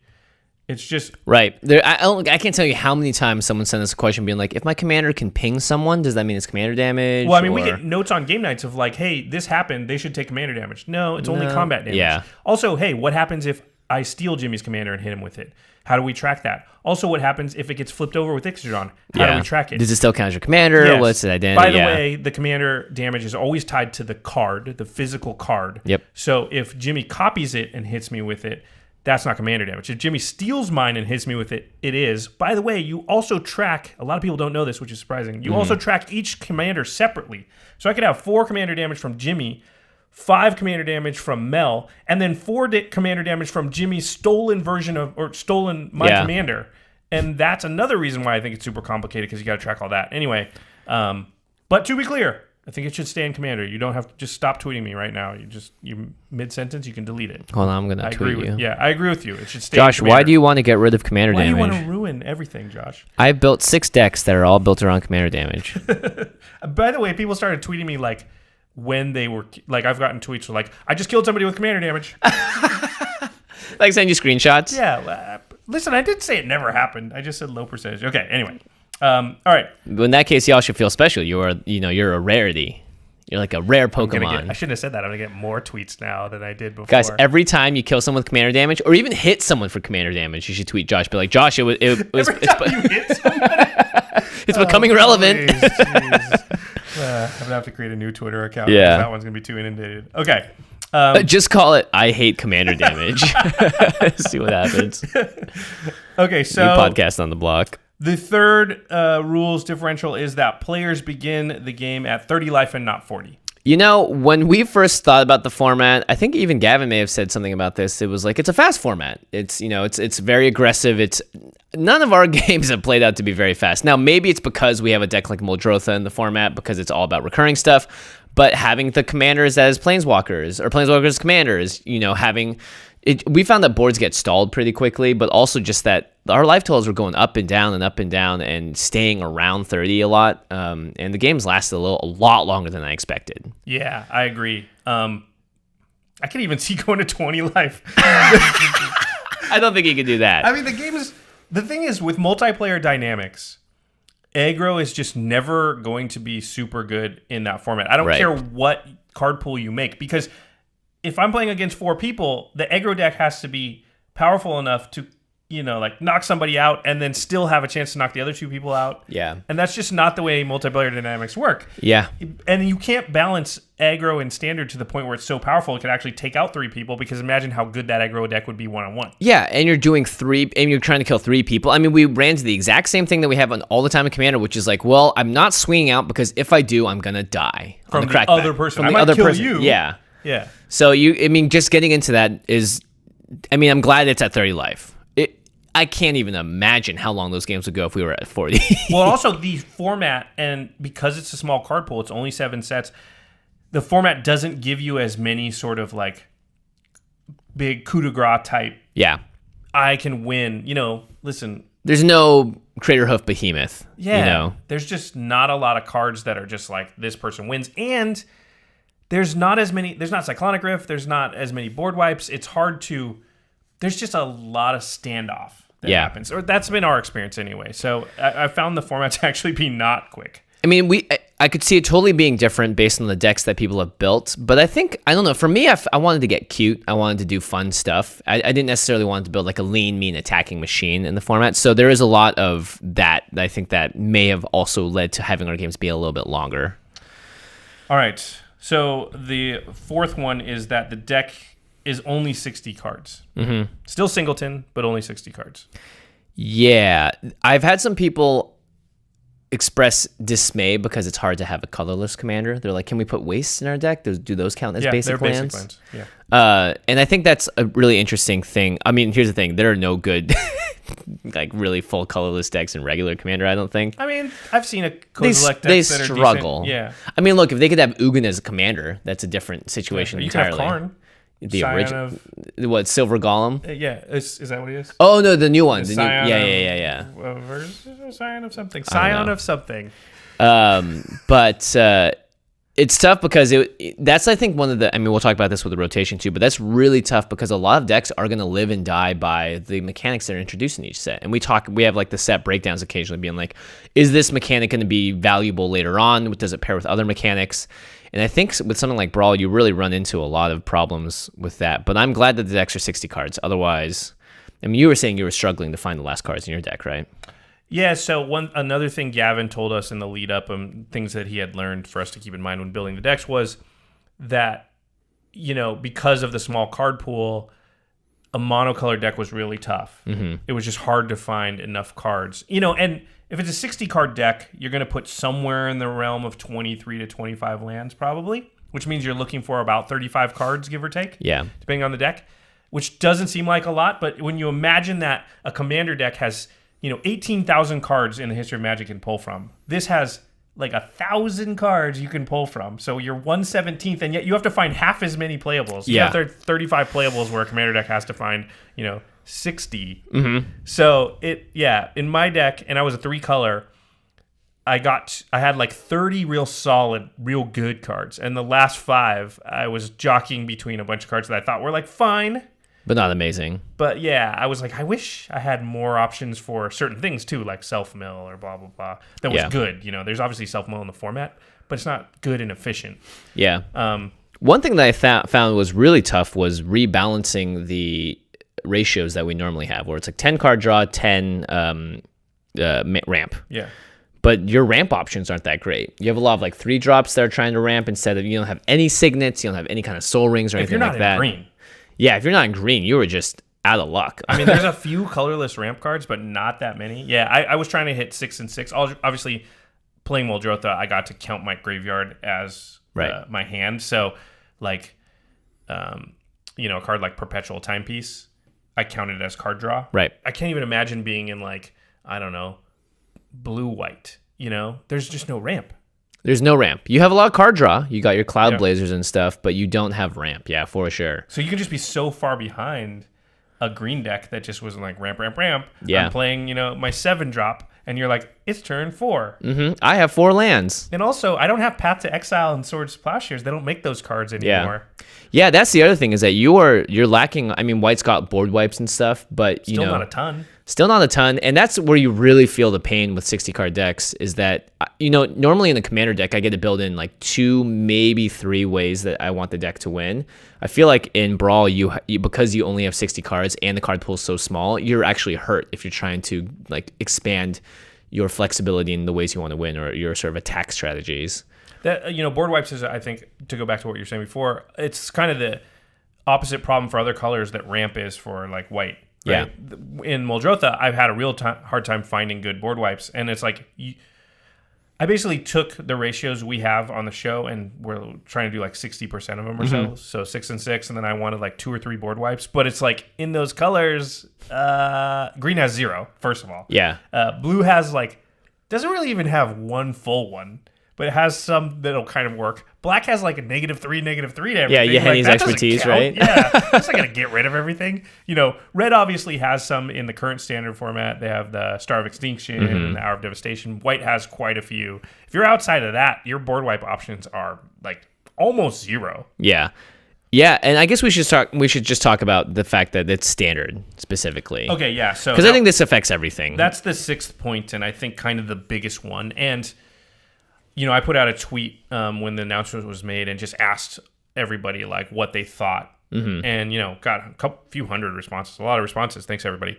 It's just right there. I can't tell you how many times someone sent us a question being like, "If my commander can ping someone, does that mean it's commander damage?" Well, I mean, we get notes on game nights of like, "Hey, this happened. They should take commander damage." No, it's only combat damage. Yeah. Also, hey, what happens if I steal Jimmy's commander and hit him with it? How do we track that? Also, what happens if it gets flipped over with Ixodron? How do we track it? Does it still count as your commander? Yes. What's the identity? By the way, the commander damage is always tied to the card, the physical card. Yep. So if Jimmy copies it and hits me with it, that's not commander damage. If Jimmy steals mine and hits me with it, it is. By the way, you also track, a lot of people don't know this, which is surprising. You also track each commander separately. So I could have 4 commander damage from Jimmy, 5 commander damage from Mel, and then 4 commander damage from Jimmy's stolen version of, or stolen my commander. And that's another reason why I think it's super complicated because you got to track all that. Anyway, but to be clear, I think it should stay in commander. You don't have to just stop tweeting me right now. You mid-sentence, you can delete it. Hold on, I'm going to tweet you. I agree with you. It should stay Josh, in commander. why do you want to get rid of commander damage? Why do you want to ruin everything, Josh? I've built 6 decks that are all built around commander damage. By the way, people started tweeting me like when they were, like I've gotten tweets like, I just killed somebody with commander damage. Like send you screenshots? Yeah. Listen, I didn't say it never happened. I just said low percentage. Okay, anyway. All right. In that case, y'all should feel special. You're a rarity. You're like a rare Pokemon. I shouldn't have said that. I'm going to get more tweets now than I did before. Guys, every time you kill someone with commander damage, or even hit someone for commander damage, you should tweet Josh. Be like, Josh, it was every time you hit someone? It's becoming relevant. Please, jeez. I'm gonna have to create a new Twitter account. Yeah. That one's gonna be too inundated. Okay. Just call it I hate commander damage. See what happens. Okay, so New podcast on the block. the third rules differential is that players begin the game at 30 life and not 40. You know, when we first thought about the format, I think even Gavin may have said something about this. It was like, it's a fast format. It's, you know, it's very aggressive. It's none of our games have played out to be very fast. Now, maybe it's because we have a deck like Muldrotha in the format because it's all about recurring stuff. But having the commanders as planeswalkers or planeswalkers as commanders, you know, having it, we found that boards get stalled pretty quickly, but also just that our life totals were going up and down and staying around 30 a lot. And the games lasted a lot longer than I expected. Yeah, I agree. I can even see going to 20 life. I don't think you can do that. I mean, the thing is with multiplayer dynamics, aggro is just never going to be super good in that format. I don't Right. care what card pool you make, because if I'm playing against 4 people, the aggro deck has to be powerful enough to, you know, like knock somebody out and then still have a chance to knock the other 2 people out. Yeah. And that's just not the way multiplayer dynamics work. Yeah. And you can't balance aggro and standard to the point where it's so powerful it could actually take out 3 people, because imagine how good that aggro deck would be one-on-one. Yeah, and you're doing 3, and you're trying to kill 3 people. I mean, we ran into the exact same thing that we have on all the time in Commander, which is like, well, I'm not swinging out because if I do, I'm gonna die From on the crackback. other person. From I the might other kill person. you. Yeah. Yeah. So just getting into that is, I mean, I'm glad it's at 30 life. I can't even imagine how long those games would go if we were at 40. Well, also the format, and because it's a small card pool, it's only 7 sets. The format doesn't give you as many sort of like big coup de grace type. Yeah. I can win. You know, listen. There's no Crater Hoof Behemoth. Yeah. You know? There's just not a lot of cards that are just like this person wins, and there's not as many. There's not Cyclonic Rift. There's not as many board wipes. It's hard to. There's just a lot of standoff that happens, or that's been our experience anyway. So I found the format to actually be not quick. I mean, I could see it totally being different based on the decks that people have built, but I think, I don't know, for me, I wanted to get cute. I wanted to do fun stuff. I didn't necessarily want to build like a lean, mean attacking machine in the format. So there is a lot of that I think that may have also led to having our games be a little bit longer. All right. So the fourth one is that the deck is only 60 cards. Mm-hmm. Still singleton, but only 60 cards. Yeah. I've had some people express dismay because it's hard to have a colorless commander. They're like, can we put wastes in our deck? Do those count as basic they're lands? basic lands. Yeah. And I think that's a really interesting thing. I mean, here's the thing. There are no good, like, really full colorless decks in regular Commander, I don't think. I mean, I've seen a They Kozilek decks that struggle. are decent. Yeah. I mean, look, if they could have Ugin as a commander, that's a different situation You can entirely. have Karn. The Scion original, of- what, Silver Golem? Yeah. Is that what he is? Oh, no, the new one. The new, Scion yeah. Scion of something. Scion of something. But it's tough because that's, I think, one of the, I mean, we'll talk about this with the rotation too, but that's really tough because a lot of decks are going to live and die by the mechanics that are introduced in each set. And we have like the set breakdowns occasionally being like, is this mechanic going to be valuable later on? Does it pair with other mechanics? And I think with something like Brawl, you really run into a lot of problems with that. But I'm glad that the decks are 60 cards. Otherwise, I mean, you were saying you were struggling to find the last cards in your deck, right? Yeah, so another thing Gavin told us in the lead up, things that he had learned for us to keep in mind when building the decks was that, you know, because of the small card pool, a monocolor deck was really tough. Mm-hmm. It was just hard to find enough cards. You know, and if it's a 60 card deck, you're going to put somewhere in the realm of 23 to 25 lands probably, which means you're looking for about 35 cards, give or take. Yeah. Depending on the deck, which doesn't seem like a lot, but when you imagine that a commander deck has, you know, 18,000 cards in the history of Magic can pull from. This has like 1,000 cards you can pull from. So you're 1/17th, and yet you have to find half as many playables. Yeah. You have 35 playables where a commander deck has to find, you know, 60. Mm-hmm. So in my deck, and I was a 3-color, I had like 30 real solid, real good cards. And the last 5, I was jockeying between a bunch of cards that I thought were like fine, But not amazing. but yeah, I was like, I wish I had more options for certain things too, like self-mill or blah, blah, blah. That was good. You know, there's obviously self-mill in the format, but it's not good and efficient. Yeah. One thing that I found was really tough was rebalancing the ratios that we normally have, where it's like 10 card draw, 10 ramp. Yeah. but your ramp options aren't that great. You have a lot of like 3-drops that are trying to ramp instead of, you don't have any signets, you don't have any kind of soul rings or anything like that. If you're not in green. Yeah, if you're not in green, you were just out of luck. I mean, there's a few colorless ramp cards, but not that many. Yeah, I was trying to hit 6 and 6. Obviously, playing Muldrotha, I got to count my graveyard as my hand. So, like, a card like Perpetual Timepiece, I counted it as card draw. Right. I can't even imagine being in, like, I don't know, blue-white. There's just no ramp. There's no ramp. You have a lot of card draw. You got your Cloud Blazers and stuff, but you don't have ramp. Yeah, for sure. So you can just be so far behind a green deck that just wasn't like ramp. Yeah. I'm playing, my 7-drop, and you're like, it's turn 4. Mm-hmm. I have 4 lands. And also, I don't have Path to Exile and Swords to Plowshares. They don't make those cards anymore. Yeah, that's the other thing is that you're lacking. I mean, White's got board wipes and stuff, but Still not a ton. Still not a ton, and that's where you really feel the pain with 60-card decks is that, normally in the Commander deck, I get to build in like 2, maybe 3 ways that I want the deck to win. I feel like in Brawl, you because you only have 60 cards and the card pool is so small, you're actually hurt if you're trying to like expand your flexibility in the ways you want to win or your sort of attack strategies. That board wipes is, I think, to go back to what you were saying before, it's kind of the opposite problem for other colors that ramp is for like white. Right? Yeah. In Muldrotha, I've had a real hard time finding good board wipes, and it's like I basically took the ratios we have on the show, and we're trying to do like 60% of them or so. So 6 and 6, and then I wanted like 2 or 3 board wipes. But it's like in those colors, green has 0. First of all, yeah. Blue has doesn't really even have one full one, but it has some that'll kind of work. Black has like a -3 to everything. Yeah, Henny's expertise, right? Yeah, it's not going to get rid of everything. Red obviously has some in the current standard format. They have the Star of Extinction and the Hour of Devastation. White has quite a few. If you're outside of that, your board wipe options are like almost 0. Yeah. Yeah, and I guess we should just talk about the fact that it's standard specifically. Okay, yeah. So because I think this affects everything. That's the 6th point, and I think kind of the biggest one. And I put out a tweet when the announcement was made and just asked everybody like what they thought, and got a few hundred responses, a lot of responses. Thanks everybody.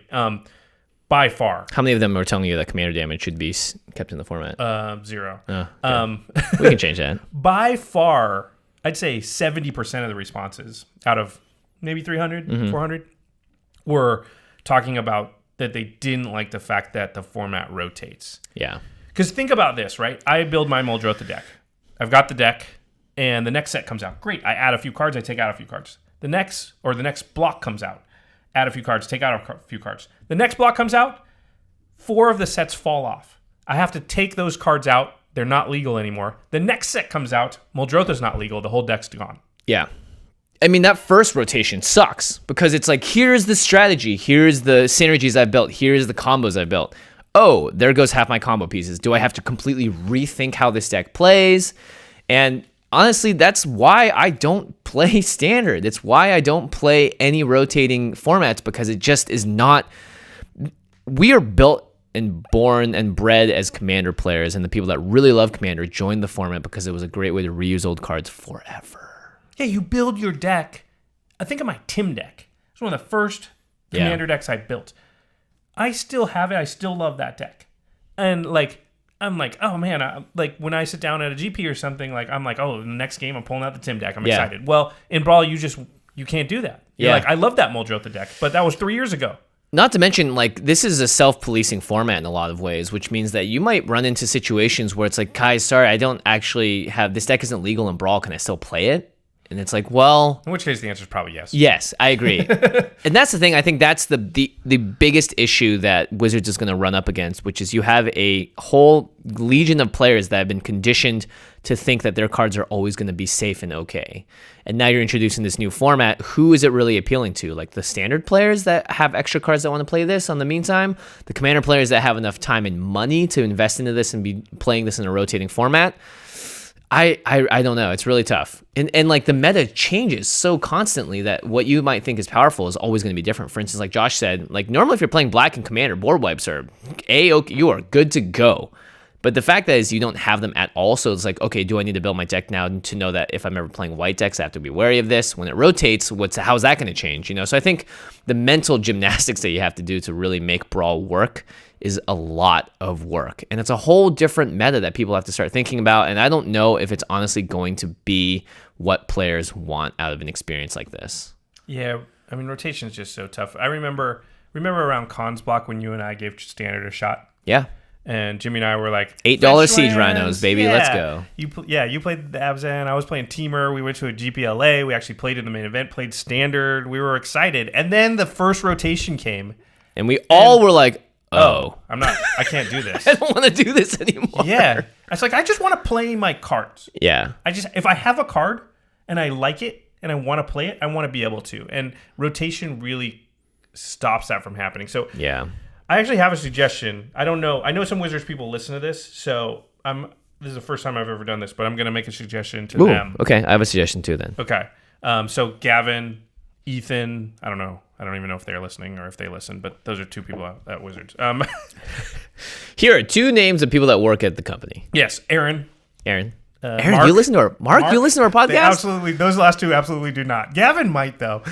By far, how many of them were telling you that commander damage should be kept in the format? 0. Okay. We can change that. By far, I'd say 70% of the responses out of maybe 300, 400 were talking about that they didn't like the fact that the format rotates. Yeah. Because think about this, right? I build my Muldrotha deck. I've got the deck, and the next set comes out. Great. I add a few cards. I take out a few cards. The next block comes out. Add a few cards. Take out a few cards. The next block comes out. 4 of the sets fall off. I have to take those cards out. They're not legal anymore. The next set comes out. Muldrotha's not legal. The whole deck's gone. Yeah. I mean, that first rotation sucks because it's like, here's the strategy. Here's the synergies I've built. Here's the combos I've built. Oh, there goes half my combo pieces. Do I have to completely rethink how this deck plays? And honestly, that's why I don't play standard. It's why I don't play any rotating formats because it just is not. We are built and born and bred as Commander players, and the people that really love Commander joined the format because it was a great way to reuse old cards forever. Yeah, you build your deck. I think of my Tim deck. It's one of the first Commander decks I built. I still have it. I still love that deck. And I'm like, oh man, when I sit down at a GP or something, I'm like, oh, the next game I'm pulling out the Tim deck. I'm excited. Well, in Brawl, you can't do that. You're like, I love that Muldrotha deck, but that was 3 years ago. Not to mention, this is a self-policing format in a lot of ways, which means that you might run into situations where it's like, guys, sorry, I don't actually have, this deck isn't legal in Brawl. Can I still play it? And it's like, well... In which case, the answer is probably yes. Yes, I agree. And that's the thing. I think that's the biggest issue that Wizards is going to run up against, which is you have a whole legion of players that have been conditioned to think that their cards are always going to be safe and okay. And now you're introducing this new format. Who is it really appealing to? Like the standard players that have extra cards that want to play this on the meantime? The Commander players that have enough time and money to invest into this and be playing this in a rotating format? I don't know. It's really tough. And the meta changes so constantly that what you might think is powerful is always going to be different. For instance, like Josh said, normally if you're playing black and Commander, board wipes are you are good to go. But the fact that is you don't have them at all, so it's like, okay, do I need to build my deck now to know that if I'm ever playing white decks, I have to be wary of this? When it rotates, how's that going to change? So I think the mental gymnastics that you have to do to really make Brawl work is a lot of work. And it's a whole different meta that people have to start thinking about, and I don't know if it's honestly going to be what players want out of an experience like this. Yeah, I mean, rotation is just so tough. I remember around Cons Block when you and I gave Standard a shot. Yeah. And Jimmy and I were like, $8 Siege Rhinos, baby. Yeah. Let's go. You played the Abzan. I was playing Teamer. We went to a GPLA. We actually played in the main event, played Standard. We were excited. And then the first rotation came. And we all were like, oh. I can't do this. I don't want to do this anymore. Yeah. It's like, I just want to play my cards. Yeah. If I have a card and I like it and I want to play it, I want to be able to. And rotation really stops that from happening. So yeah. I actually have a suggestion. I don't know. I know some Wizards people listen to this, so this is the first time I've ever done this, but I'm going to make a suggestion to them. Okay, I have a suggestion too then. Okay. So Gavin, Ethan, I don't know. I don't even know if they're listening or if they listen, but those are two people at Wizards. Here are two names of people that work at the company. Yes, Aaron. Aaron, Mark, you listen to you listen to our podcast? Absolutely. Those last two absolutely do not. Gavin might, though.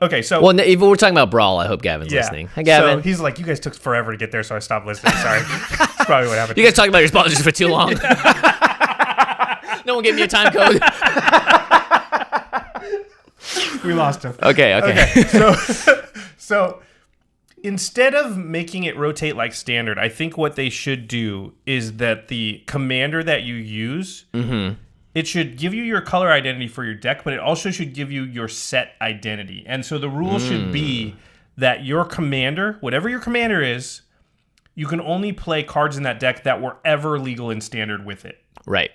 Okay, so... Well, if we're talking about Brawl, I hope Gavin's listening. Hi, Gavin. So he's like, you guys took forever to get there, so I stopped listening. Sorry. That's probably what happened. You guys talked about your sponsors for too long. No one gave me a time code. We lost him. Okay. So instead of making it rotate like Standard, I think what they should do is that the commander that you use, it should give you your color identity for your deck, but it also should give you your set identity. And so the rule should be that your commander, whatever your commander is, you can only play cards in that deck that were ever legal in Standard with it. Right.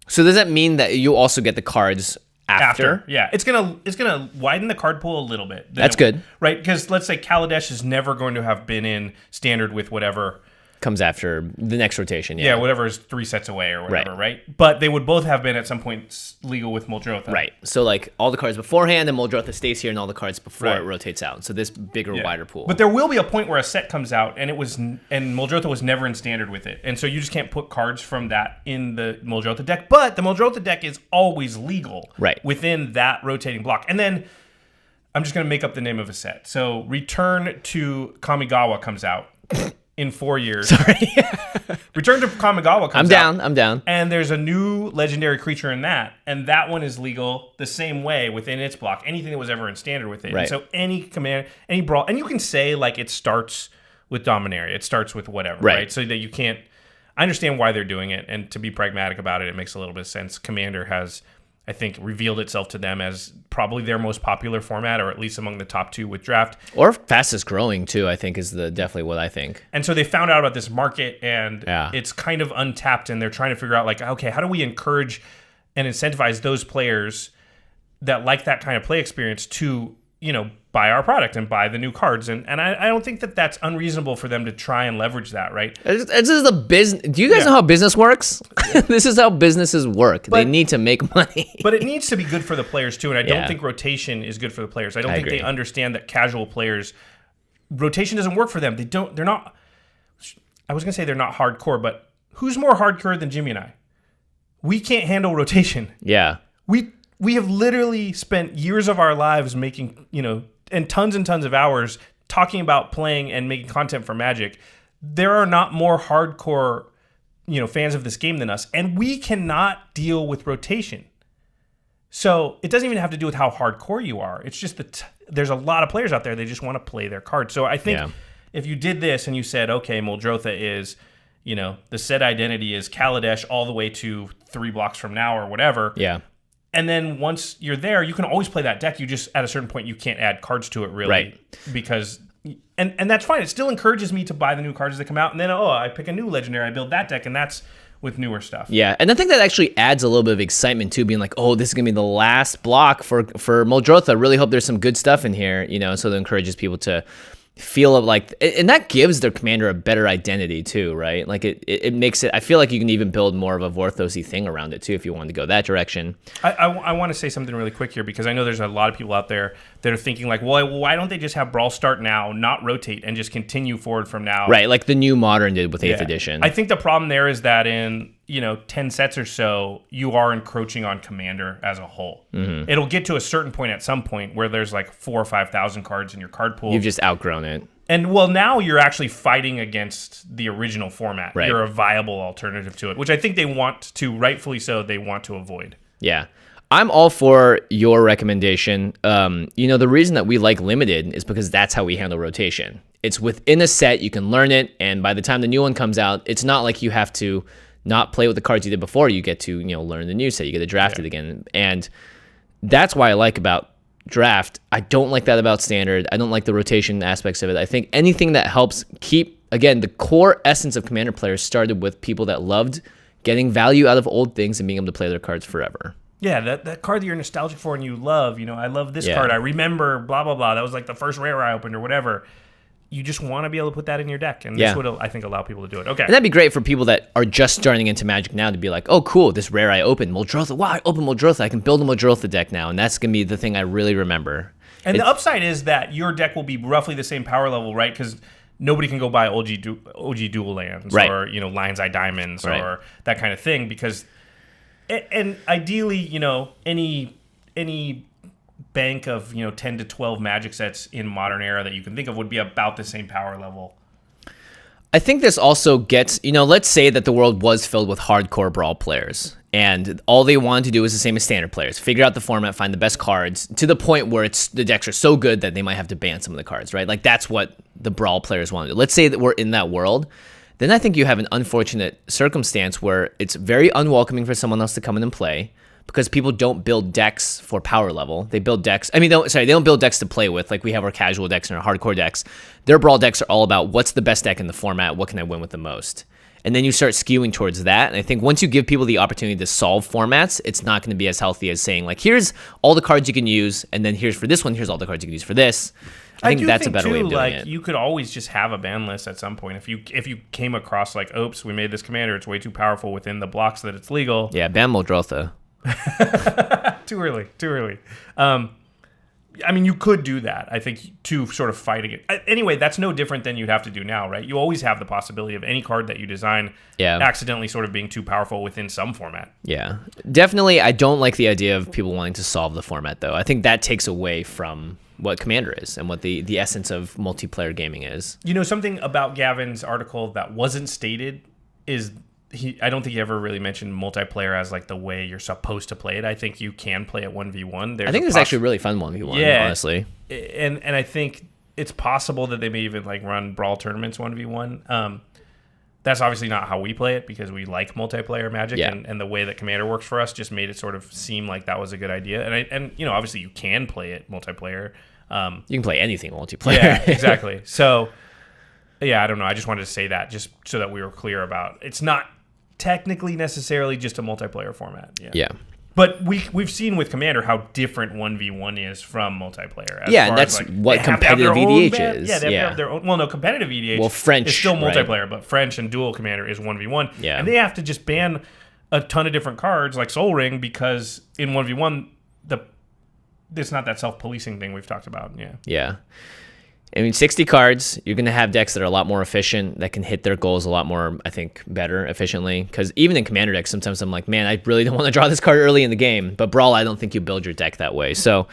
So does that mean that you also get the cards after? Yeah, it's gonna widen the card pool a little bit. That's good, right? Because let's say Kaladesh is never going to have been in Standard with whatever comes after the next rotation. Yeah, whatever is 3 sets away or whatever, right? But they would both have been at some point legal with Muldrotha. Right. So like all the cards beforehand, and Muldrotha stays here, and all the cards before it rotates out. So this bigger, wider pool. But there will be a point where a set comes out, and Muldrotha was never in Standard with it, and so you just can't put cards from that in the Muldrotha deck. But the Muldrotha deck is always legal, within that rotating block. And then I'm just going to make up the name of a set. So Return to Kamigawa comes out. In 4 years. Sorry. Return to Kamigawa comes out. I'm down. And there's a new legendary creature in that. And that one is legal the same way within its block. Anything that was ever in Standard with it. Right. And so any command, any Brawl, and you can say like it starts with Dominaria. It starts with whatever, right? So that you can't, I understand why they're doing it. And to be pragmatic about it, it makes a little bit of sense. Commander has, I think, revealed itself to them as probably their most popular format, or at least among the top 2 with Draft. Or fastest growing, too, I think, is definitely what I think. And so they found out about this market, and it's kind of untapped, and they're trying to figure out, like, okay, how do we encourage and incentivize those players that like that kind of play experience to, buy our product and buy the new cards? And I don't think that that's unreasonable for them to try and leverage that, right? This is the business. Do you guys know how business works? This is how businesses work. They need to make money. But it needs to be good for the players too. And I don't think rotation is good for the players. I don't think they understand that casual players, rotation doesn't work for them. They're not, I was going to say they're not hardcore, but who's more hardcore than Jimmy and I? We can't handle rotation. Yeah. We have literally spent years of our lives making, and tons of hours talking about playing and making content for Magic. There are not more hardcore, fans of this game than us, and we cannot deal with rotation. So it doesn't even have to do with how hardcore you are. It's just that there's a lot of players out there, they just want to play their cards. So I think if you did this and you said, okay, Muldrotha is, the set identity is Kaladesh all the way to 3 blocks from now or whatever. Yeah. And then once you're there, you can always play that deck. You just, at a certain point, you can't add cards to it, really. Right. Because, and that's fine. It still encourages me to buy the new cards that come out. And then, I pick a new legendary, I build that deck, and that's with newer stuff. Yeah, and I think that actually adds a little bit of excitement, too, being like, this is going to be the last block for Muldrotha. I really hope there's some good stuff in here, so that encourages people to feel like, and that gives their commander a better identity too, right? Like it makes it, I feel like you can even build more of a Vorthosy thing around it too if you wanted to go that direction. I want to say something really quick here, because I know there's a lot of people out there that are thinking like, well, why don't they just have Brawl start now, not rotate, and just continue forward from now? Right, like the new Modern did with 8th edition. I think the problem there is that in 10 sets or so, you are encroaching on Commander as a whole. Mm-hmm. It'll get to a certain point at some point where there's like 4,000 or 5,000 cards in your card pool. You've just outgrown it. And well, now you're actually fighting against the original format. Right. You're a viable alternative to it, which I think they want to, rightfully so, they want to avoid. Yeah. I'm all for your recommendation. The reason that we like limited is because that's how we handle rotation. It's within a set, you can learn it, and by the time the new one comes out, it's not like you have to not play with the cards you did before. You get to, learn the new set. You get to draft it again. And that's why I like about draft. I don't like that about standard. I don't like the rotation aspects of it. I think anything that helps keep, again, the core essence of Commander players started with people that loved getting value out of old things and being able to play their cards forever. Yeah, that card that you're nostalgic for and you love, I love this card. I remember blah, blah, blah. That was like the first rare I opened or whatever. You just want to be able to put that in your deck. And this would, I think, allow people to do it. Okay. And that'd be great for people that are just starting into Magic now to be like, oh, cool, this rare I opened, Muldrotha. Wow, I opened Muldrotha. I can build a Muldrotha deck now. And that's going to be the thing I really remember. And the upside is that your deck will be roughly the same power level, right? Because nobody can go buy OG dual lands or, Lion's Eye Diamonds or that kind of thing. Because, and ideally, any bank of 10 to 12 Magic sets in Modern era that you can think of would be about the same power level. I think this also gets, let's say that the world was filled with hardcore Brawl players and all they wanted to do is the same as standard players, figure out the format, find the best cards to the point where the decks are so good that they might have to ban some of the cards, right? Like that's what the Brawl players want to do. Let's say that we're in that world. Then I think you have an unfortunate circumstance where it's very unwelcoming for someone else to come in and play. Because people don't build decks for power level. They build decks. They don't build decks to play with. Like we have our casual decks and our hardcore decks. Their Brawl decks are all about what's the best deck in the format. What can I win with the most? And then you start skewing towards that. And I think once you give people the opportunity to solve formats, it's not going to be as healthy as saying like, here's all the cards you can use, and then here's for this one, here's all the cards you can use for this. I think that's a better way of doing it. You could always just have a ban list at some point. If you came across like, oops, we made this commander, it's way too powerful within the blocks that it's legal. Yeah, ban Muldrotha. Too early. You could do that, I think, to sort of fight against. Anyway, that's no different than you'd have to do now, right? You always have the possibility of any card that you design accidentally sort of being too powerful within some format. Yeah, definitely. I don't like the idea of people wanting to solve the format, though. I think that takes away from what Commander is and what the essence of multiplayer gaming is. Something about Gavin's article that wasn't stated is... I don't think he ever really mentioned multiplayer as like the way you're supposed to play it. I think you can play it 1v1. I think it's actually really fun 1v1, honestly. And I think it's possible that they may even like run Brawl tournaments 1v1. That's obviously not how we play it because we like multiplayer Magic, and the way that Commander works for us just made it sort of seem like that was a good idea. And obviously you can play it multiplayer. You can play anything multiplayer. Yeah, exactly. So yeah, I don't know. I just wanted to say that just so that we were clear about it's not technically necessarily just a multiplayer format. Yeah. But we've seen with Commander how different 1v1 is from multiplayer. And that's like, what competitive EDH is. Yeah, they have their own. Well, no, competitive EDH French, is still multiplayer, but French and dual Commander is 1v1. Yeah. And they have to just ban a ton of different cards like Soul Ring because in 1v1, it's not that self-policing thing we've talked about. Yeah. 60 cards, you're going to have decks that are a lot more efficient, that can hit their goals a lot more, I think, better, efficiently. Because even in Commander decks, sometimes I'm like, man, I really don't want to draw this card early in the game. But Brawl, I don't think you build your deck that way. So,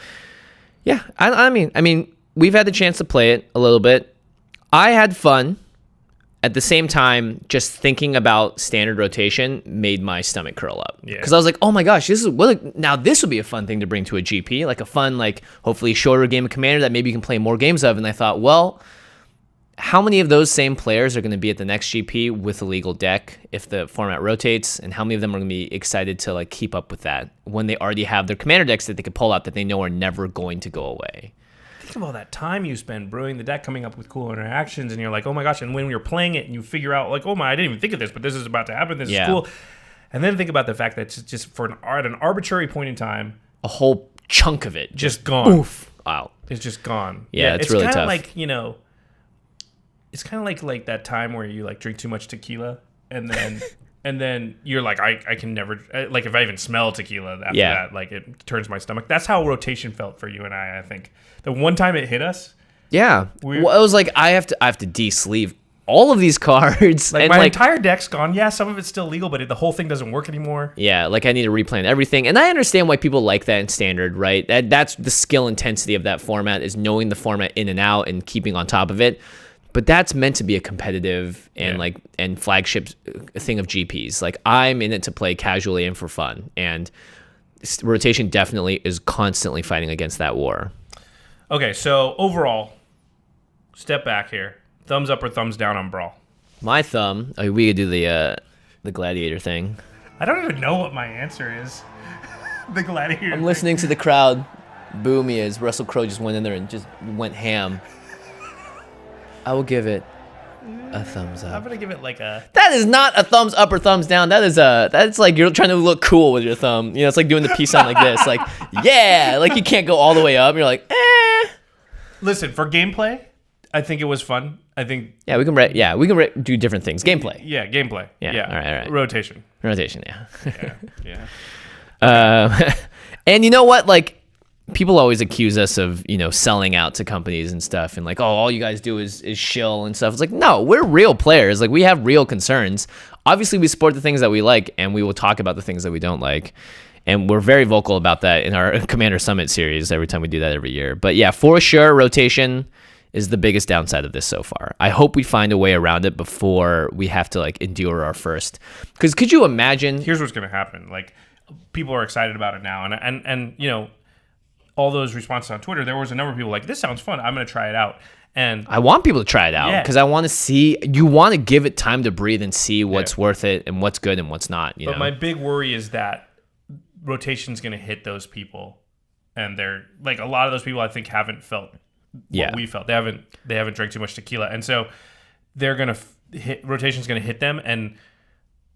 yeah, I mean, we've had the chance to play it a little bit. I had fun. At the same time, just thinking about standard rotation made my stomach curl up. Because I was like, oh my gosh, this would be a fun thing to bring to a GP, like a fun, like hopefully shorter game of Commander that maybe you can play more games of. And I thought, well, how many of those same players are going to be at the next GP with a legal deck if the format rotates? And how many of them are going to be excited to like keep up with that when they already have their Commander decks that they could pull out that they know are never going to go away? Think of all that time you spend brewing the deck, coming up with cool interactions, and you're like, oh my gosh, and when you're playing it and you figure out like, oh my, I didn't even think of this, but this is about to happen, this is cool. And then think about the fact that it's just at an arbitrary point in time, a whole chunk of it just gone. Oof. Wow. It's just gone. Yeah, it's really tough. Like, it's kind of like that time where you like drink too much tequila and then and then you're like, I can never, like, if I even smell tequila after that, like, it turns my stomach. That's how rotation felt for you and I think. The one time it hit us. Yeah. Well, it was like, I have to de-sleeve all of these cards. Like, and my entire deck's gone. Yeah, some of it's still legal, but the whole thing doesn't work anymore. Yeah, like, I need to replan everything. And I understand why people like that in Standard, right? That's the skill intensity of that format, is knowing the format in and out and keeping on top of it. But that's meant to be a competitive and flagship thing of GPs. Like, I'm in it to play casually and for fun. And rotation definitely is constantly fighting against that war. Okay, so overall, step back here. Thumbs up or thumbs down on Brawl? My thumb. We could do the gladiator thing. I don't even know what my answer is. The gladiator. I'm listening to the crowd boo me as Russell Crowe just went in there and just went ham. I will give it a thumbs up. I'm gonna give it like a. That is not a thumbs up or thumbs down. That's like you're trying to look cool with your thumb. You know, it's like doing the peace sign like this. Like, yeah, like you can't go all the way up. You're like, eh. Listen, for gameplay, I think it was fun. I think. Yeah, we can do different things. Gameplay. Yeah, gameplay. Yeah. All right. Rotation. Yeah. Yeah. And you know what? Like, people always accuse us of, selling out to companies and stuff, and like, oh, all you guys do is shill and stuff. It's like, no, we're real players. Like, we have real concerns. Obviously, we support the things that we like, and we will talk about the things that we don't like. And we're very vocal about that in our Commander Summit series every time we do that every year. But yeah, for sure, rotation is the biggest downside of this so far. I hope we find a way around it before we have to, like, endure our first. Because could you imagine? Here's what's going to happen. Like, people are excited about it now. And all those responses on Twitter, there was a number of people like, this sounds fun. I'm going to try it out. And I want people to try it out because I want to see. You want to give it time to breathe and see what's worth it and what's good and what's not. But my big worry is that rotation's going to hit those people, and they're like, a lot of those people I think haven't felt what we felt. They haven't drank too much tequila, and so they're going to hit. Rotation's going to hit them, and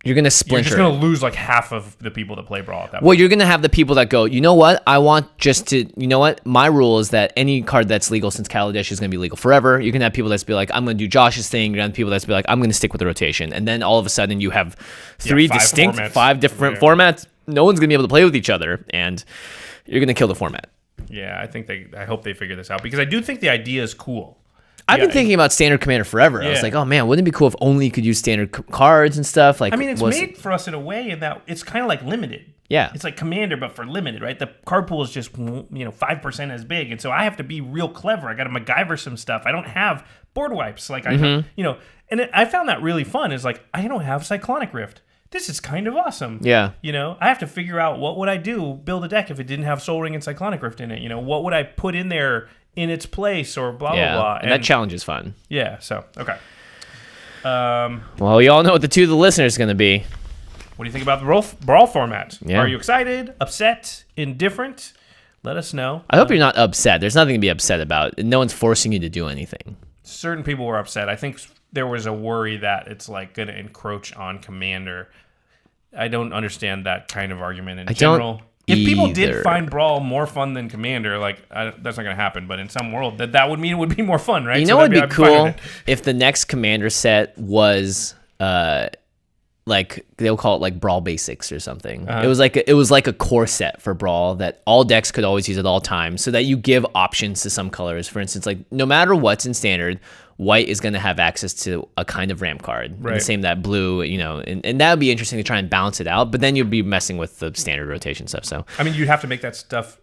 you're going to splinter. You're just going to lose like half of the people that play Brawl at that point. Well, you're going to have the people that go, you know what? I want just to, you know what? My rule is that any card that's legal since Kaladesh is going to be legal forever. You're going to have people that's be like, I'm going to do Josh's thing. You're going to have people that's be like, I'm going to stick with the rotation. And then all of a sudden you have five different formats. No one's going to be able to play with each other, and you're going to kill the format. Yeah, I hope they figure this out, because I do think the idea is cool. I've been thinking about standard Commander forever. I was like, oh man, wouldn't it be cool if only you could use standard cards and stuff? Like, I mean, it's made for us in a way in that it's kind of like limited. Yeah, it's like Commander, but for limited, right? The card pool is just 5% as big, and so I have to be real clever. I got to MacGyver some stuff. I don't have board wipes, like I found that really fun. Is like, I don't have Cyclonic Rift. This is kind of awesome. Yeah. I have to figure out what would I build a deck if it didn't have Soul Ring and Cyclonic Rift in it. What would I put in there in its place, or blah, blah, blah. And that challenge is fun. Yeah, so, okay. Well, we all know what the two of the listeners is going to be. What do you think about the Brawl format? Yeah. Are you excited, upset, indifferent? Let us know. I hope you're not upset. There's nothing to be upset about. No one's forcing you to do anything. Certain people were upset. I think there was a worry that it's like going to encroach on Commander. I don't understand that kind of argument in general. If people did find Brawl more fun than Commander, like, that's not going to happen. But in some world, that would mean it would be more fun, right? You know what would be cool? If the next Commander set was, like, they'll call it like Brawl Basics or something. It was like a core set for Brawl that all decks could always use at all times, so that you give options to some colors. For instance, like, no matter what's in Standard, white is going to have access to a kind of ramp card. Right. And the same that blue, and that would be interesting to try and balance it out. But then you'd be messing with the standard rotation stuff. So I mean, you'd have to make that stuff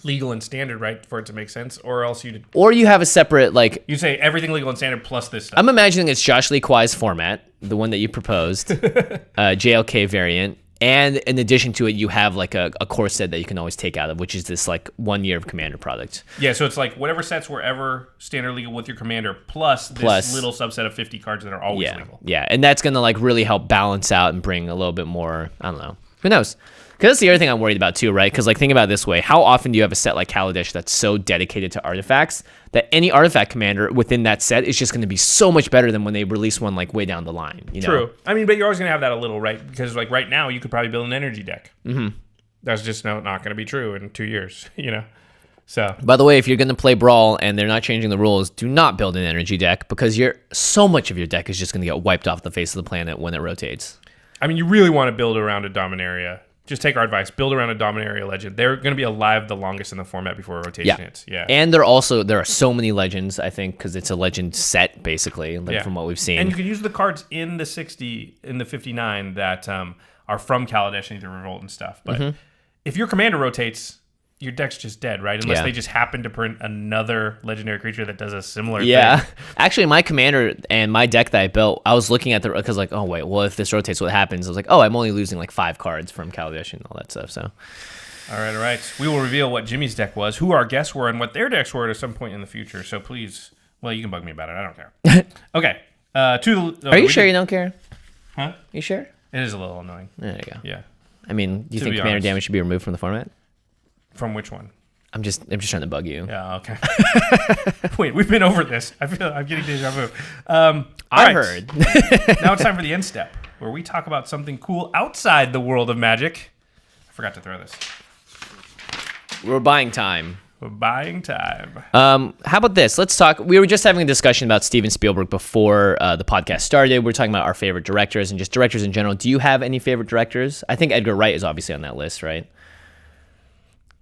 legal and standard, right, for it to make sense, or else you have a separate, like, you say everything legal and standard plus this stuff. I'm imagining it's Josh Lee Kwai's format, the one that you proposed, JLK variant. And in addition to it, you have like a core set that you can always take out of, which is this like 1 year of Commander product. Yeah, so it's like whatever sets were ever standard legal with your Commander plus this little subset of 50 cards that are always legal. Yeah, and that's going to like really help balance out and bring a little bit more, I don't know. Who knows? Because that's the other thing I'm worried about too, right? Because like, think about it this way. How often do you have a set like Kaladesh that's so dedicated to artifacts that any artifact commander within that set is just going to be so much better than when they release one like way down the line? True. I mean, but you're always going to have that a little, right? Because like right now, you could probably build an energy deck. Mm-hmm. That's just not going to be true in 2 years, So, by the way, if you're going to play Brawl and they're not changing the rules, do not build an energy deck, because so much of your deck is just going to get wiped off the face of the planet when it rotates. I mean, you really want to build around a Dominaria. Just take our advice. Build around a Dominaria legend. They're going to be alive the longest in the format before rotation hits. Yeah. And there are so many legends, I think, because it's a legend set, basically, from what we've seen. And you can use the cards in the 60, in the 59 that are from Kaladesh and the Revolt and stuff. But if your commander rotates, your deck's just dead, right? Unless they just happen to print another legendary creature that does a similar thing. Actually, my commander and my deck that I built, I was looking at because like, oh wait, well if this rotates, what happens? I was like, oh, I'm only losing like 5 cards from Kaladesh and all that stuff. So, all right. We will reveal what Jimmy's deck was, who our guests were, and what their decks were at some point in the future. So please, well, you can bug me about it. I don't care. Okay. Are you sure you don't care? Huh? You sure? It is a little annoying. There you go. Yeah. I mean, do you think commander damage should be removed from the format? From which one? I'm just trying to bug you. Yeah, okay. Wait, we've been over this. I feel I'm getting deja vu. I heard. Now it's time for the end step, where we talk about something cool outside the world of Magic. I forgot to throw this. We're buying time. We're buying time. How about this? Let's talk. We were just having a discussion about Steven Spielberg before the podcast started. We're talking about our favorite directors and just directors in general. Do you have any favorite directors? I think Edgar Wright is obviously on that list, right?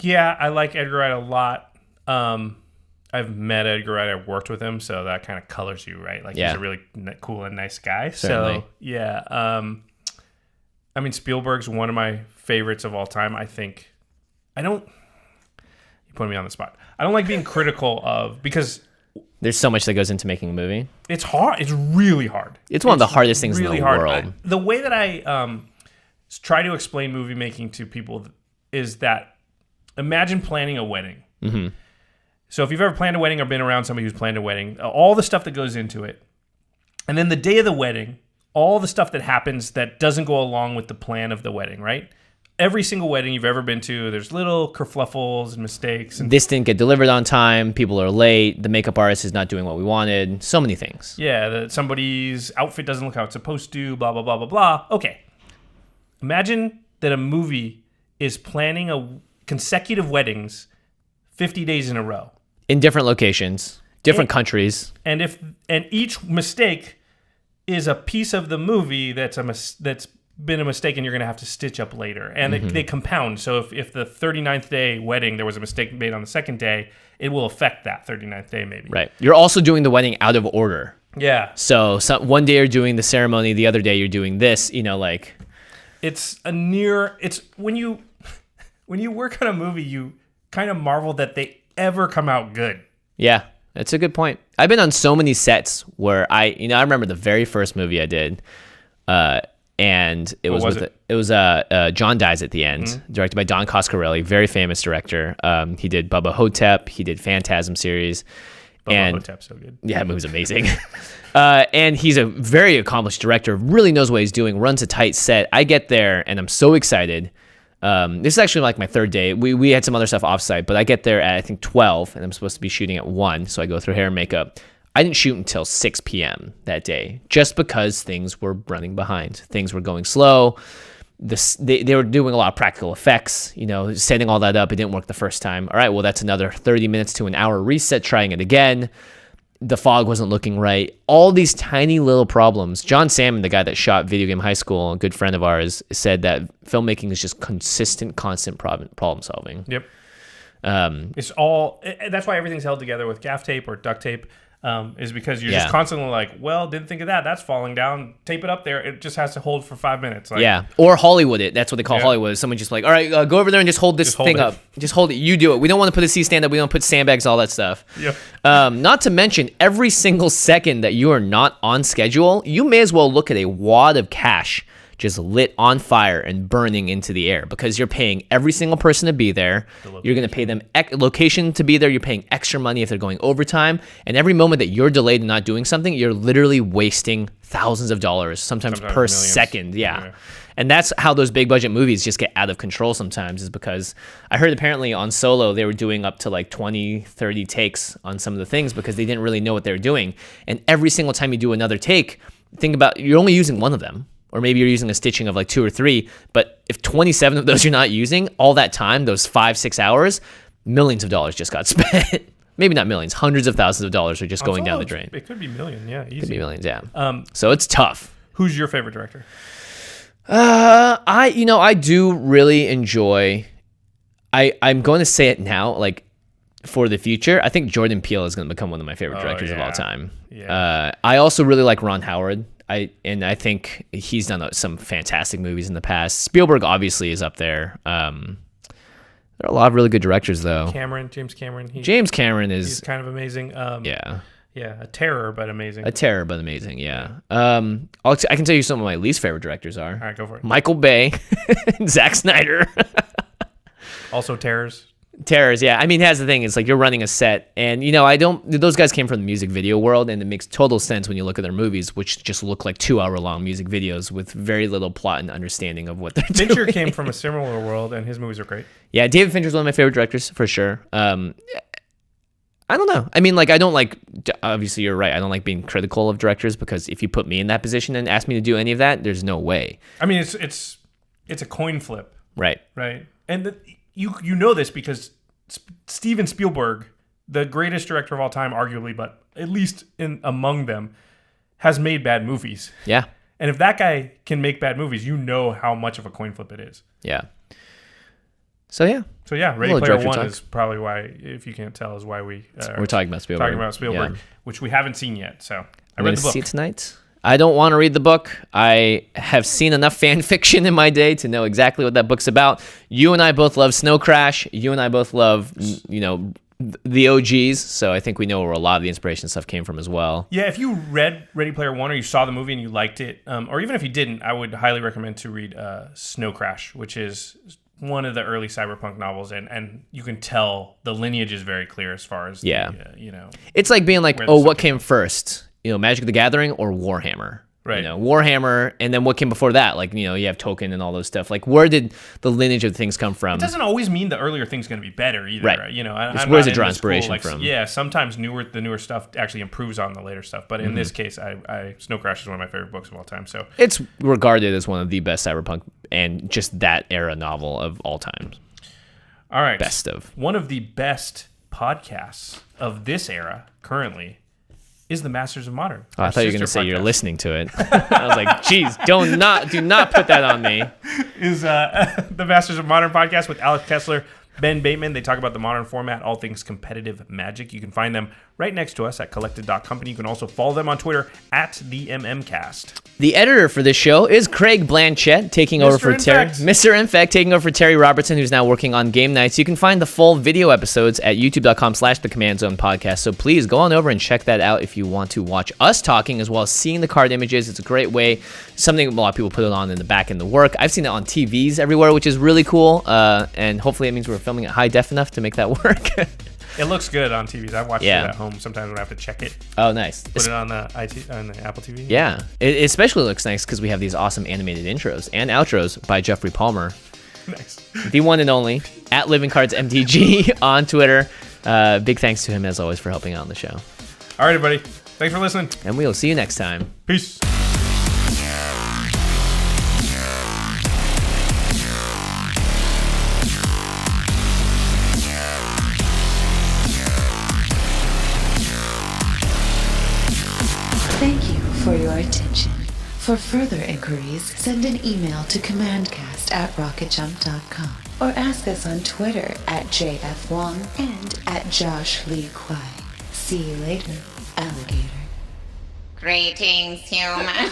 Yeah, I like Edgar Wright a lot. I've met Edgar Wright. I've worked with him, so that kind of colors you, right? Like, he's a really cool and nice guy. Certainly. So, yeah. I mean, Spielberg's one of my favorites of all time. You put me on the spot. I don't like being critical of, because there's so much that goes into making a movie. It's hard. It's really hard. It's one of the hardest things in the world. The way that I try to explain movie making to people is that, imagine planning a wedding. Mm-hmm. So if you've ever planned a wedding or been around somebody who's planned a wedding, all the stuff that goes into it, and then the day of the wedding, all the stuff that happens that doesn't go along with the plan of the wedding, right? Every single wedding you've ever been to, there's little kerfluffles and mistakes. And this didn't get delivered on time. People are late. The makeup artist is not doing what we wanted. So many things. Yeah, somebody's outfit doesn't look how it's supposed to, blah, blah, blah, blah, blah. Okay. Imagine that a movie is planning consecutive weddings 50 days in a row. In different locations, different countries. And each mistake is a piece of the movie that's been a mistake and you're going to have to stitch up later. And they compound. So if the 39th day wedding, there was a mistake made on the second day, it will affect that 39th day maybe. Right. You're also doing the wedding out of order. Yeah. So one day you're doing the ceremony, the other day you're doing this, like... It's when you work on a movie, you kind of marvel that they ever come out good. Yeah, that's a good point. I've been on so many sets where I remember the very first movie I did, and it was John Dies at the End, directed by Don Coscarelli, very famous director. He did Bubba Hotep, he did Phantasm series. Bubba Hotep's so good. Yeah, that movie's amazing. And he's a very accomplished director, really knows what he's doing, runs a tight set. I get there and I'm so excited. This is actually like my third day. We had some other stuff offsite, but I get there at I think 12 and I'm supposed to be shooting at 1. So I go through hair and makeup. I didn't shoot until 6 p.m. that day just because things were running behind. Things were going slow. They were doing a lot of practical effects, setting all that up. It didn't work the first time. All right, well, that's another 30 minutes to an hour reset, trying it again. The fog wasn't looking right. All these tiny little problems. John Salmon, the guy that shot Video Game High School, a good friend of ours, said that filmmaking is just constant problem solving. Yep. That's why everything's held together with gaff tape or duct tape. Is because you're just constantly like, well, didn't think of that. That's falling down. Tape it up there. It just has to hold for 5 minutes. Or Hollywood it. That's what they call Hollywood. Someone just like, all right, go over there and just hold this thing up. Just hold it. You do it. We don't want to put a C-stand up. We don't put sandbags, all that stuff. Yep. Not to mention, every single second that you are not on schedule, you may as well look at a wad of cash just lit on fire and burning into the air because you're paying every single person to be there. You're going to pay them location to be there. You're paying extra money if they're going overtime. And every moment that you're delayed and not doing something, you're literally wasting thousands of dollars, sometimes per millions. Second. Yeah. And that's how those big budget movies just get out of control sometimes, is because I heard apparently on Solo, they were doing up to like 20, 30 takes on some of the things because they didn't really know what they were doing. And every single time you do another take, think about, you're only using one of them. Or maybe you're using a stitching of like 2 or 3, but if 27 of those you're not using, all that time, those 5-6 hours, millions of dollars just got spent. Maybe not millions, hundreds of thousands of dollars are just going down the drain. It could be million, yeah, easy. Could be millions, yeah. So it's tough. Who's your favorite director? I do really enjoy. I'm going to say it now, like for the future. I think Jordan Peele is going to become one of my favorite directors of all time. Yeah. I also really like Ron Howard. I think he's done some fantastic movies in the past. Spielberg obviously is up there. There are a lot of really good directors though. James Cameron. James Cameron he's kind of amazing. Yeah, a terror but amazing. Yeah. I can tell you some of my least favorite directors are. All right, go for it. Michael Bay, Zack Snyder. Also terrors. Terrors, yeah. I mean, that's the thing. It's like you're running a set, and those guys came from the music video world, and it makes total sense when you look at their movies, which just look like 2-hour-long music videos with very little plot and understanding of what they're doing. Fincher came from a similar world, and his movies are great. Yeah, David Fincher's one of my favorite directors for sure. I don't know. I mean, like, I don't like. Obviously, you're right. I don't like being critical of directors because if you put me in that position and ask me to do any of that, there's no way. I mean, it's a coin flip. Right. And you know this because Steven Spielberg, the greatest director of all time, arguably, but at least among them, has made bad movies. Yeah. And if that guy can make bad movies, you know how much of a coin flip it is. Yeah. So yeah, Ready Player One is probably why, if you can't tell, is why we're talking about Spielberg. Yeah. Which we haven't seen yet. So I read read the book. See it tonight. I don't want to read the book. I have seen enough fan fiction in my day to know exactly what that book's about. You and I both love Snow Crash. You and I both love, the OGs. So I think we know where a lot of the inspiration stuff came from as well. Yeah, if you read Ready Player One or you saw the movie and you liked it, or even if you didn't, I would highly recommend to read Snow Crash, which is one of the early cyberpunk novels, and you can tell the lineage is very clear as far as it's like being like, what came first? Magic the Gathering or Warhammer? Right. Warhammer, and then what came before that? Like, you have Tolkien and all those stuff. Like, where did the lineage of things come from? It doesn't always mean the earlier thing's going to be better either. Right. Where does it draw inspiration from? Yeah, sometimes the newer stuff actually improves on the later stuff. But in this case, Snow Crash is one of my favorite books of all time. So it's regarded as one of the best cyberpunk and just that era novel of all time. All right. Best of. One of the best podcasts of this era currently is the Masters of Modern. Oh, I thought you were going to say you're listening to it. I was like, geez, do not put that on me. Is the Masters of Modern podcast with Alex Kessler, Ben Bateman. They talk about the modern format, all things competitive Magic. You can find them right next to us at collected.company. You can also follow them on Twitter at the MMCast. The editor for this show is Craig Blanchett, taking over for Terry. Mr. Infect, taking over for Terry Robertson, who's now working on game nights. You can find the full video episodes at youtube.com/the Command Zone podcast. So please go on over and check that out if you want to watch us talking as well as seeing the card images. It's a great way. Something a lot of people put it on in the back end of the work. I've seen it on TVs everywhere, which is really cool. And hopefully it means we're filming it high def enough to make that work. It looks good on TVs. I've watched it at home sometimes when I have to check it. Oh, nice. Put it on the Apple TV. Yeah. It especially looks nice because we have these awesome animated intros and outros by Geoffrey Palmer. Nice. The one and only, at LivingCardsMTG on Twitter. Big thanks to him, as always, for helping out on the show. All right, everybody. Thanks for listening. And we'll see you next time. Peace. Thank you for your attention. For further inquiries, send an email to commandcast@rocketjump.com or ask us on Twitter at JFWong and at Josh Lee Kwai. See you later, alligator. Greetings, humans.